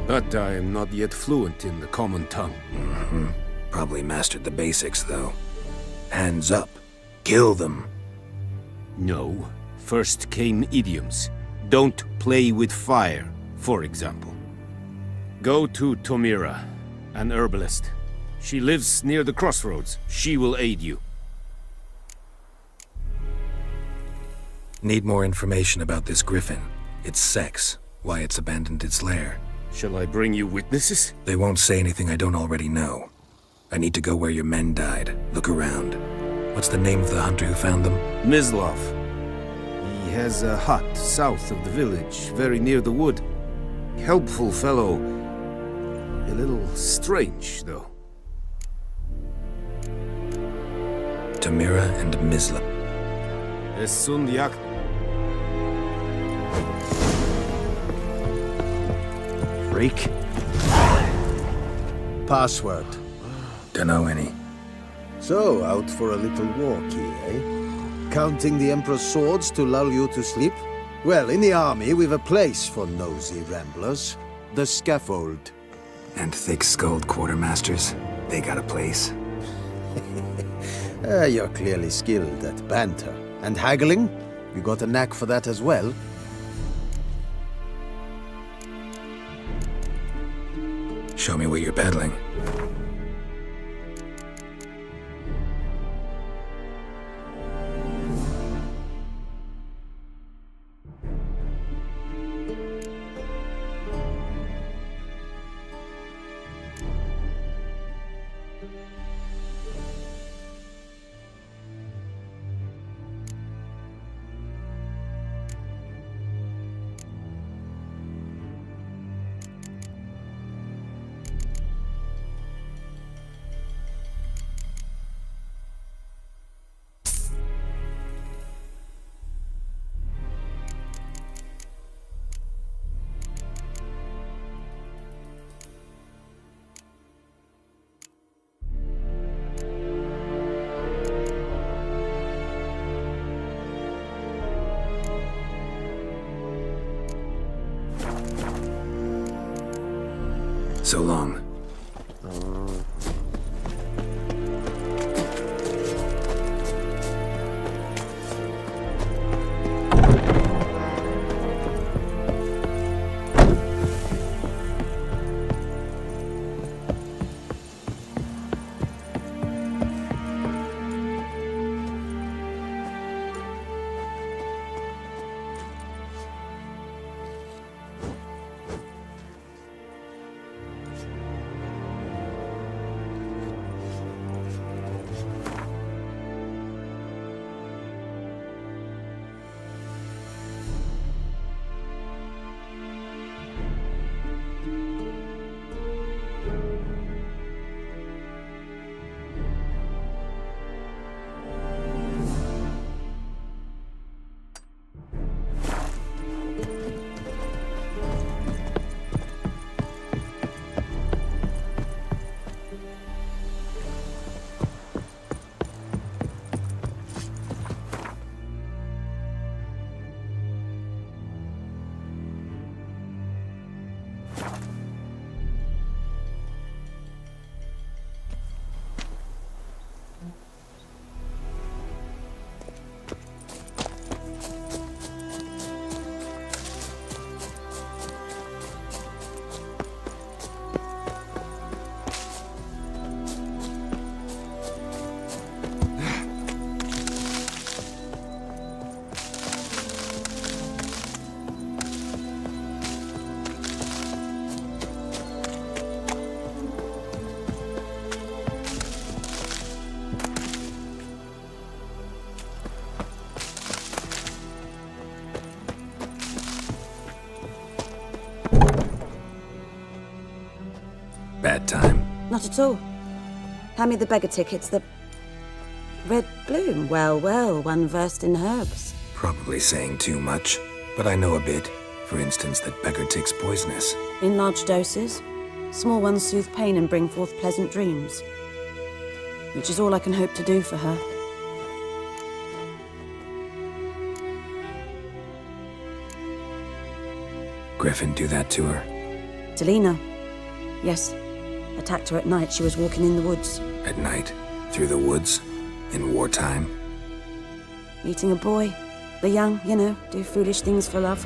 But I am not yet fluent in the common tongue. Probably mastered the basics, though. Hands up. Kill them. No. First came idioms. Don't play with fire, for example. Go to Tomira, an herbalist. She lives near the crossroads. She will aid you. Need more information about this griffin. Its sex, why it's abandoned its lair. Shall I bring you witnesses? They won't say anything I don't already know. I need to go where your men died. Look around. What's the name of the hunter who found them? Mislav. He has a hut south of the village, very near the wood. Helpful fellow. A little strange, though. Tomira and Mislav. Esundiak. Freak. Password. Dunno any. So, out for a little walk here, eh? Counting the Emperor's swords to lull you to sleep? Well, in the army, we've a place for nosy ramblers. The scaffold. And thick-skulled quartermasters. They got a place. You're clearly skilled at banter. And haggling? You got a knack for that as well? Show me what you're peddling. So long. Bad time. Not at all. Hand me the beggar tickets, the red bloom. Well, well, one versed in herbs. Probably saying too much, but I know a bit. For instance, that beggar tick's poisonous. In large doses. Small ones soothe pain and bring forth pleasant dreams. Which is all I can hope to do for her. Griffin do that to her? Delina. Yes. Attacked her at night. She was walking in the woods. At night? Through the woods? In wartime? Meeting a boy. The young, you know, do foolish things for love.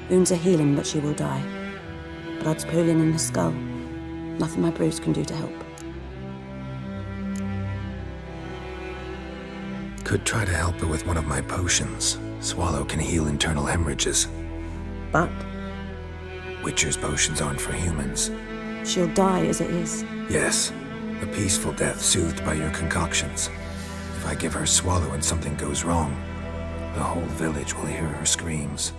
Wounds are healing, but she will die. Blood's pooling in the skull. Nothing my brews can do to help. Could try to help her with one of my potions. Swallow can heal internal hemorrhages. But? Witcher's potions aren't for humans. She'll die as it is. Yes. A peaceful death soothed by your concoctions. If I give her Swallow and something goes wrong, the whole village will hear her screams.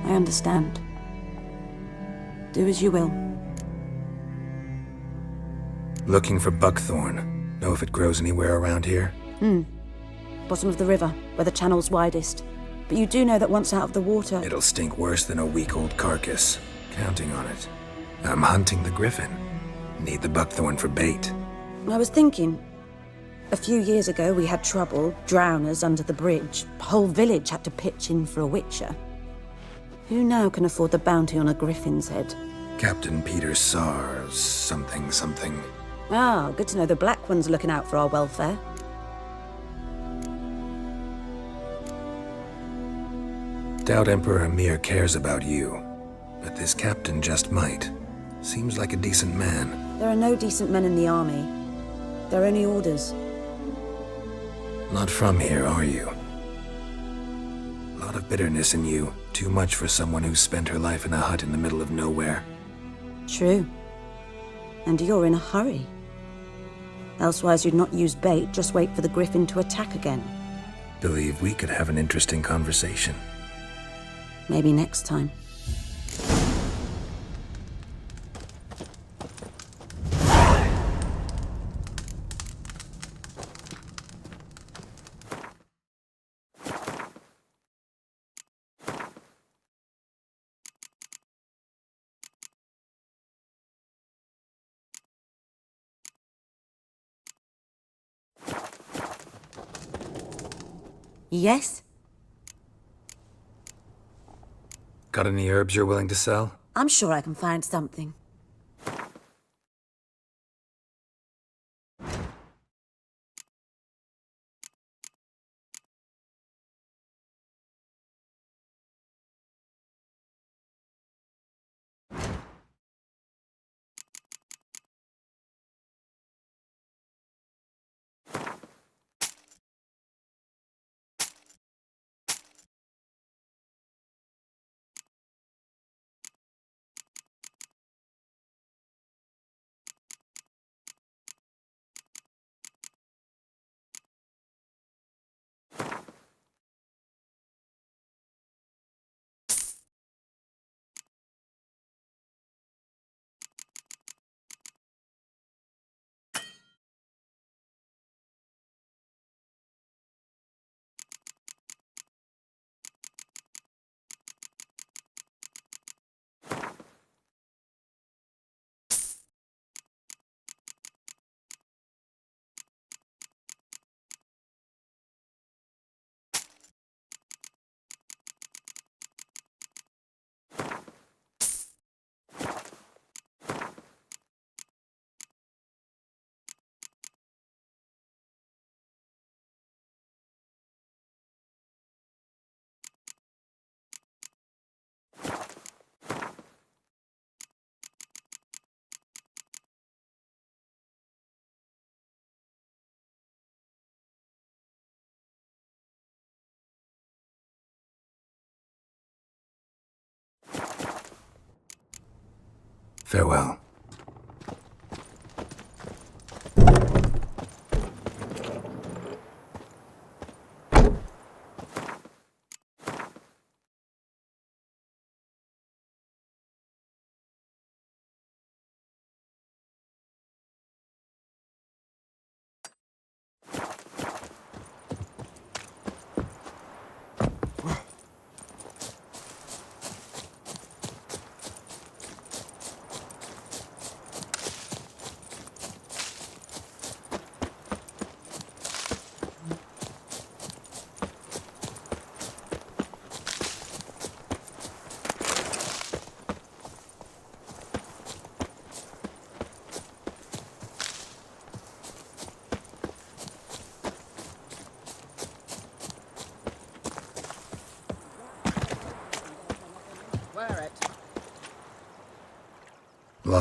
I understand. Do as you will. Looking for buckthorn. Know if it grows anywhere around here? Bottom of the river, where the channel's widest. But you do know that once out of the water... It'll stink worse than a week-old carcass. Counting on it. I'm hunting the griffin. Need the buckthorn for bait. I was thinking... A few years ago we had trouble, drowners under the bridge. The whole village had to pitch in for a witcher. Who now can afford the bounty on a griffin's head? Captain Peter Sars, something. Ah, good to know the Black One's looking out for our welfare. Doubt Emperor Emir cares about you, but this captain just might. Seems like a decent man. There are no decent men in the army. They're only orders. Not from here, are you? Lot of bitterness in you. Too much for someone who spent her life in a hut in the middle of nowhere. True. And you're in a hurry. Elsewise you'd not use bait, just wait for the griffin to attack again. Believe we could have an interesting conversation. Maybe next time. Yes? Got any herbs you're willing to sell? I'm sure I can find something. Farewell.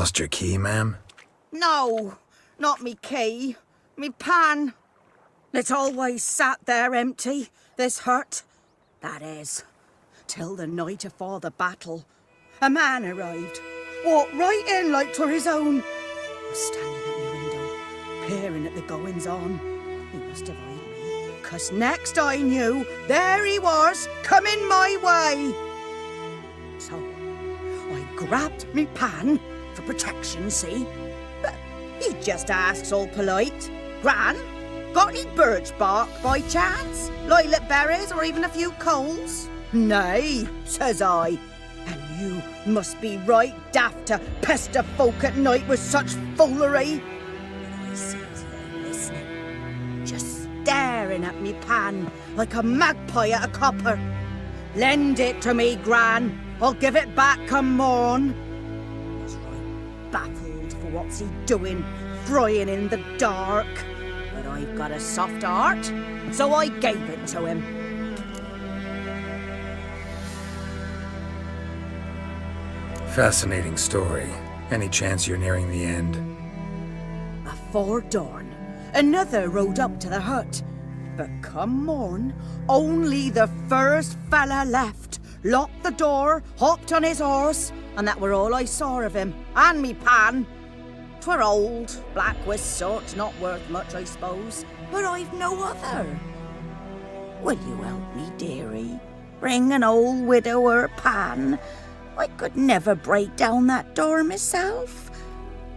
Lost your key, ma'am? No, not me key. Me pan. It's always sat there empty, this hut. That is, till the night afore the battle. A man arrived, walked right in like 'twere his own. Was standing at me window, peering at the goings-on. He must have eyed me, 'cause next I knew, there he was, coming my way. So, I grabbed me pan, for protection, see? But he just asks all polite, Gran, got any birch bark by chance? Lilac berries or even a few coals? Nay, says I. And you must be right daft to pester folk at night with such foolery. But I sees he ain't listening, just staring at me pan like a magpie at a copper. Lend it to me, Gran. I'll give it back come morn. I was right baffled for what's he doing, frying in the dark. But I've got a soft heart, so I gave it to him. Fascinating story. Any chance you're nearing the end? Afore dawn, another rode up to the hut. But come morn, only the first fella left. Locked the door, hopped on his horse, and that were all I saw of him. And me pan. 'Twere old, black with soot, not worth much, I suppose. But I've no other. Will you help me, dearie? Bring an old widower pan. I could never break down that door myself.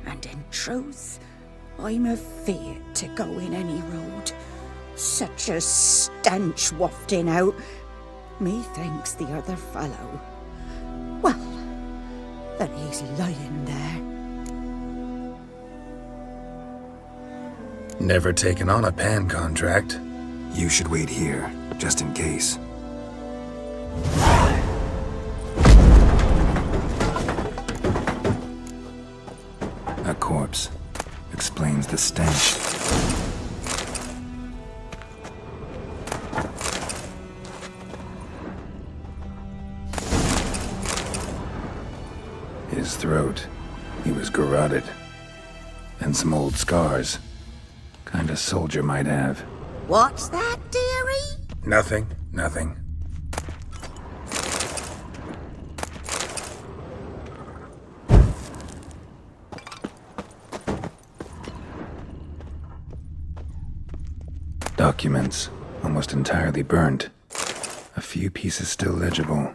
And in truth, I'm afeard to go in any road. Such a stench wafting out. Methinks the other fellow, well, that he's lying there. Never taken on a pan contract. You should wait here, just in case. A corpse. Explains the stench. His throat. He was garroted. And some old scars. Kind of soldier might have. What's that, dearie? Nothing. Nothing. Documents. Almost entirely burnt. A few pieces still legible.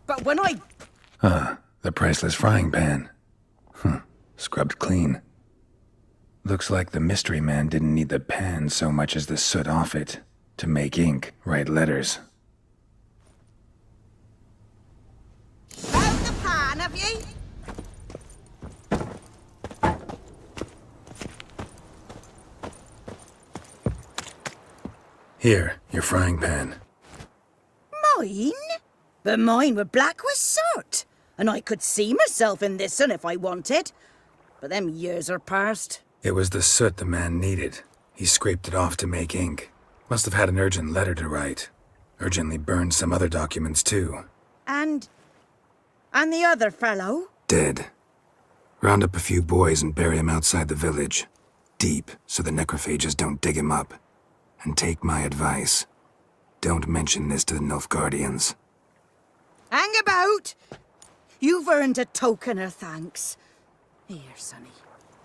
But when I... The priceless frying pan. Scrubbed clean. Looks like the mystery man didn't need the pan so much as the soot off it to make ink, write letters. Found the pan, have ye? Here, your frying pan. Mine? But mine were black with soot, and I could see myself in this one if I wanted. But them years are past. It was the soot the man needed. He scraped it off to make ink. Must have had an urgent letter to write. Urgently burned some other documents too. And the other fellow? Dead. Round up a few boys and bury him outside the village. Deep, so the necrophages don't dig him up. And take my advice. Don't mention this to the Nilfgaardians. Hang about! You've earned a token of thanks. Here, sonny,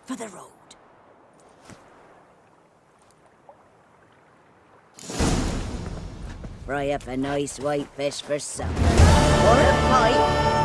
for the road. Fry up a nice white fish for supper. Or a pipe.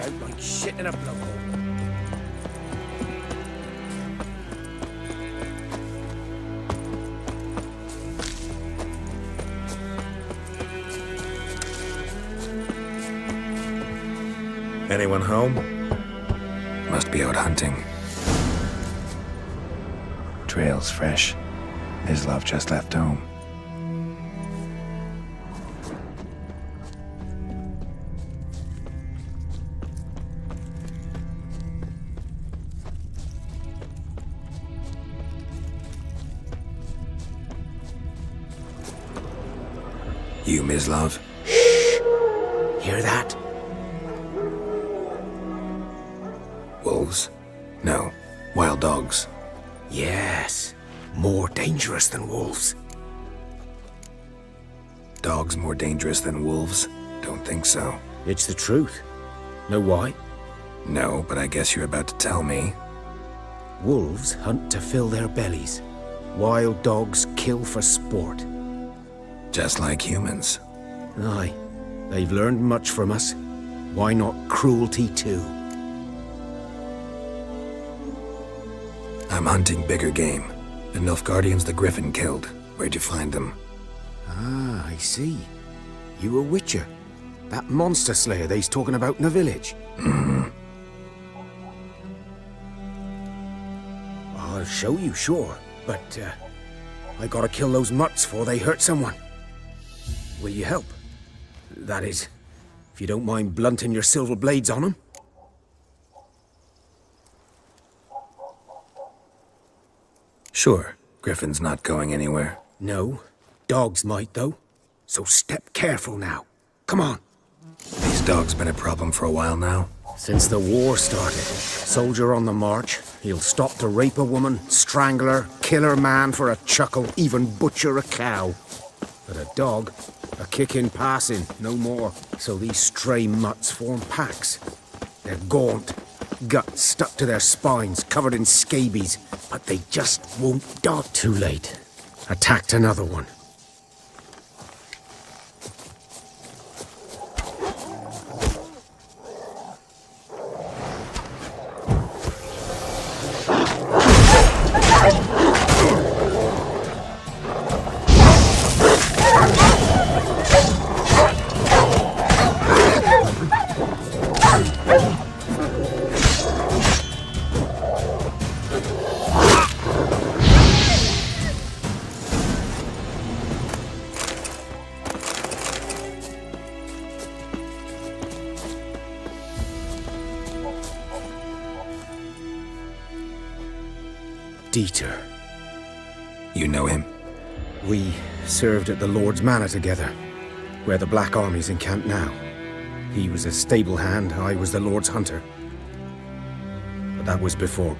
out like shit in a blowhole. Anyone home? Must be out hunting. Trail's fresh. Mislav just left home. You, Mislav? Hear that? Wolves? No. Wild dogs. Yes. More dangerous than wolves. Dogs more dangerous than wolves? Don't think so. It's the truth. Know why? No, but I guess you're about to tell me. Wolves hunt to fill their bellies. Wild dogs kill for sport. Just like humans. Aye. They've learned much from us. Why not cruelty too? I'm hunting bigger game. The Nilfgaardians the Griffin killed. Where'd you find them? Ah, I see. You a witcher. That monster slayer they's talking about in the village. Mm-hmm. I'll show you, sure. But, I gotta kill those mutts before they hurt someone. Will you help? That is, if you don't mind blunting your silver blades on them. Sure. Griffin's not going anywhere. No. Dogs might, though. So step careful now. Come on. These dogs been a problem for a while now? Since the war started. Soldier on the march. He'll stop to rape a woman, strangle her, kill her man for a chuckle, even butcher a cow. But a dog, a kick in passing, no more. So these stray mutts form packs. They're gaunt, guts stuck to their spines, covered in scabies, but they just won't dodge. Too late. Attacked another one. Dieter. You know him? We served at the Lord's Manor together, where the Black Army's encamped now. He was a stable hand, I was the Lord's hunter. But that was before...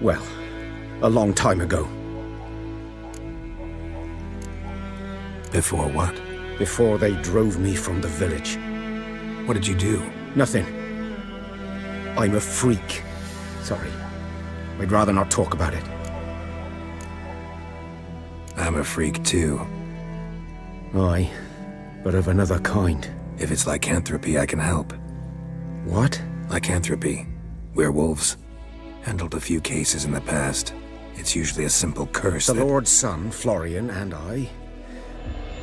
well, a long time ago. Before what? Before they drove me from the village. What did you do? Nothing. I'm a freak. Sorry. I'd rather not talk about it. I'm a freak too. Aye, but of another kind. If it's lycanthropy, I can help. What? Lycanthropy. Werewolves. Handled a few cases in the past. It's usually a simple curse The that... Lord's son, Florian, and I,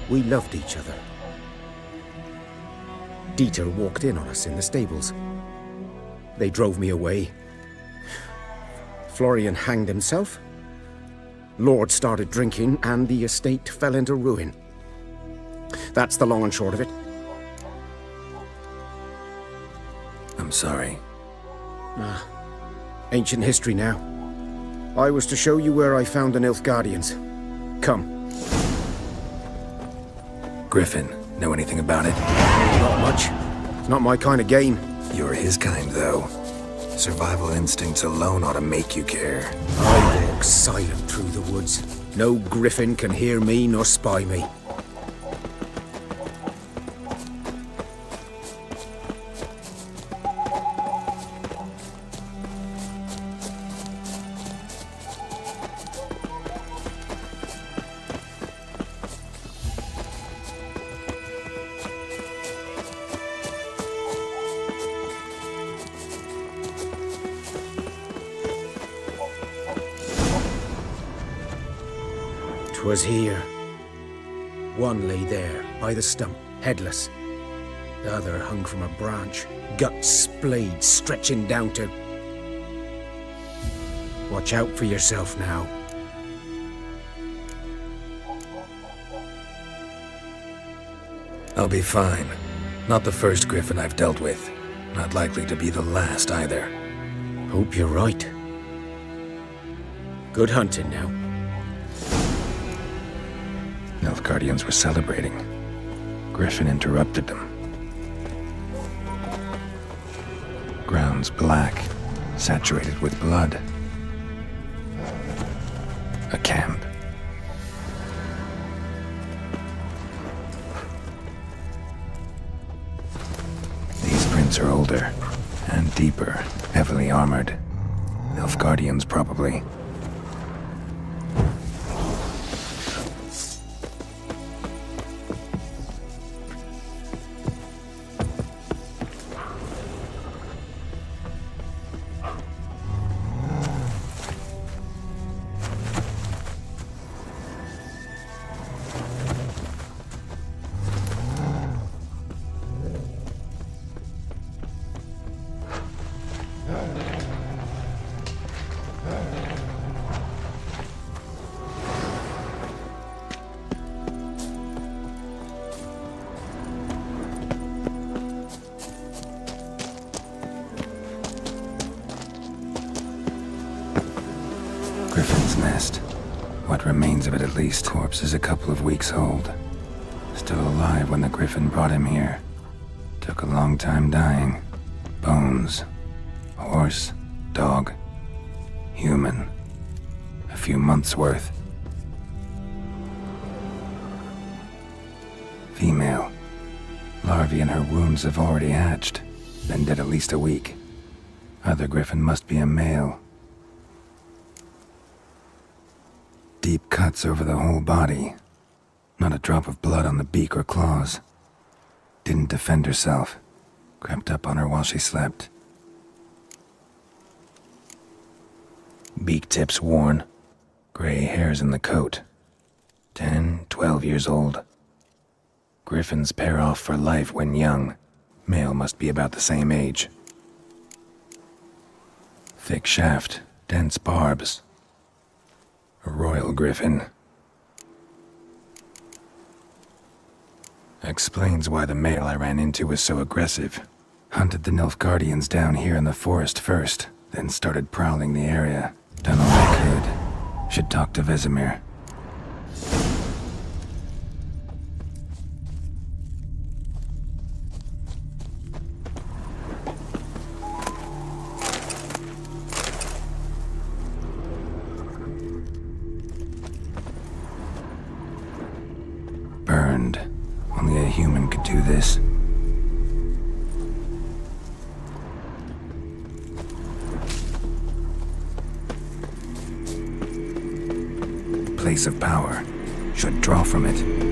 we loved each other. Dieter walked in on us in the stables. They drove me away. Florian hanged himself. Lord started drinking, and the estate fell into ruin. That's the long and short of it. I'm sorry. Ancient history now. I was to show you where I found the Nilfgaardians. Come. Griffin, know anything about it? Not much. It's not my kind of game. You're his kind, though. Survival instincts alone ought to make you care. I walk silent through the woods. No griffin can hear me nor spy me. 'Twas here. One lay there, by the stump, headless. The other hung from a branch, guts splayed, stretching down to... Watch out for yourself now. I'll be fine. Not the first griffin I've dealt with. Not likely to be the last either. Hope you're right. Good hunting now. Nilfgaardians were celebrating. Griffin interrupted them. Ground's black, saturated with blood. A camp. These prints are older and deeper, heavily armored. Nilfgaardians, probably. Griffin's nest. What remains of it, at least. Corpse is a couple of weeks old. Still alive when the Griffin brought him here. Took a long time dying. Bones. Horse. Dog. Human. A few months' worth. Female. Larvae in her wounds have already hatched. Been dead at least a week. Other Griffin must be a male. Deep cuts over the whole body. Not a drop of blood on the beak or claws. Didn't defend herself. Crept up on her while she slept. Beak tips worn. Gray hairs in the coat. 10, 12 years old. Griffins pair off for life when young. Male must be about the same age. Thick shaft, dense barbs. A royal griffin. Explains why the male I ran into was so aggressive. Hunted the Nilfgaardians down here in the forest first, then started prowling the area. Done all I could. Should talk to Vesemir. Burned. Only a human could do this. Place of power. Should draw from it.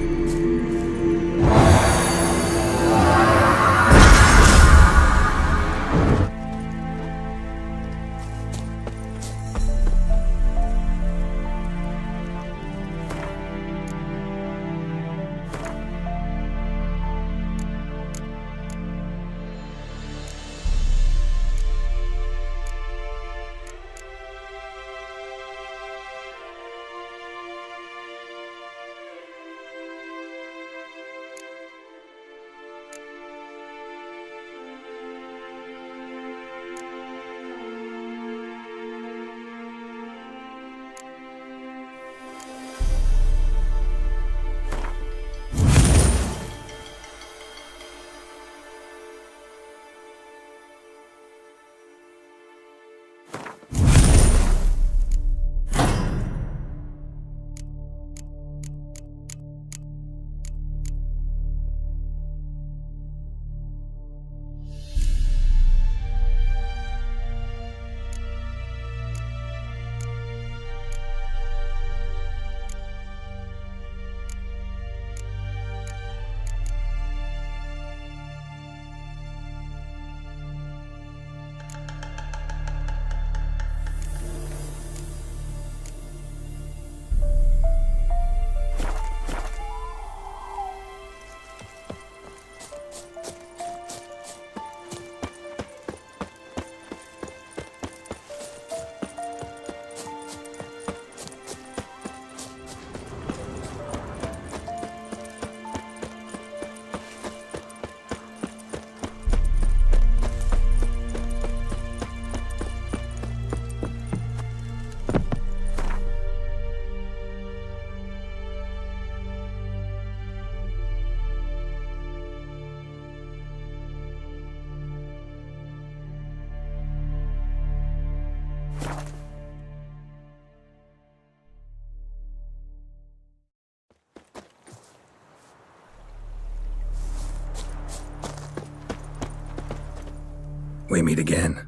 we meet again.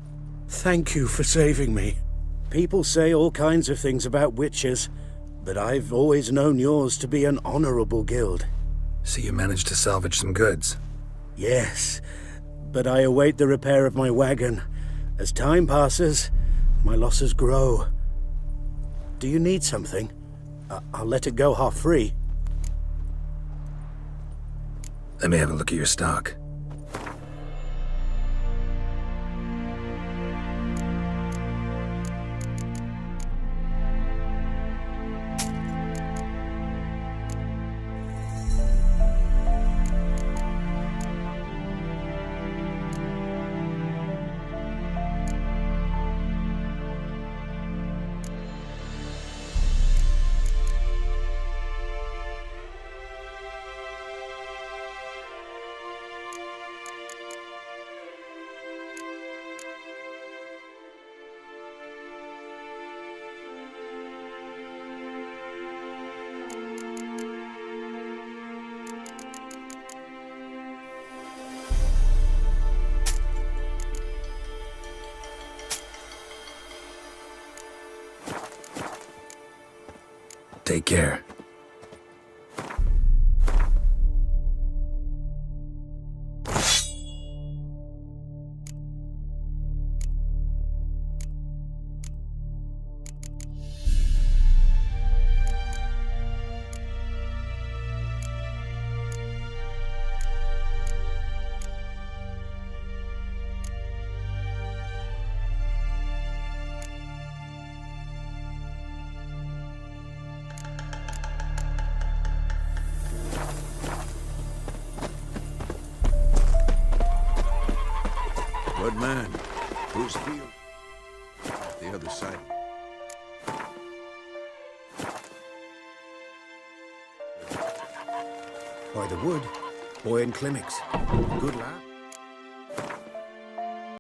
Thank you for saving me. People say all kinds of things about witches, but I've always known yours to be an honorable guild. So you managed to salvage some goods? Yes, but I await the repair of my wagon. As time passes, my losses grow. Do you need something? I'll let it go half-free. Let me have a look at your stock. Take care. Good man. Whose field? The other side. By the wood, Boy and Clemix. Good lad.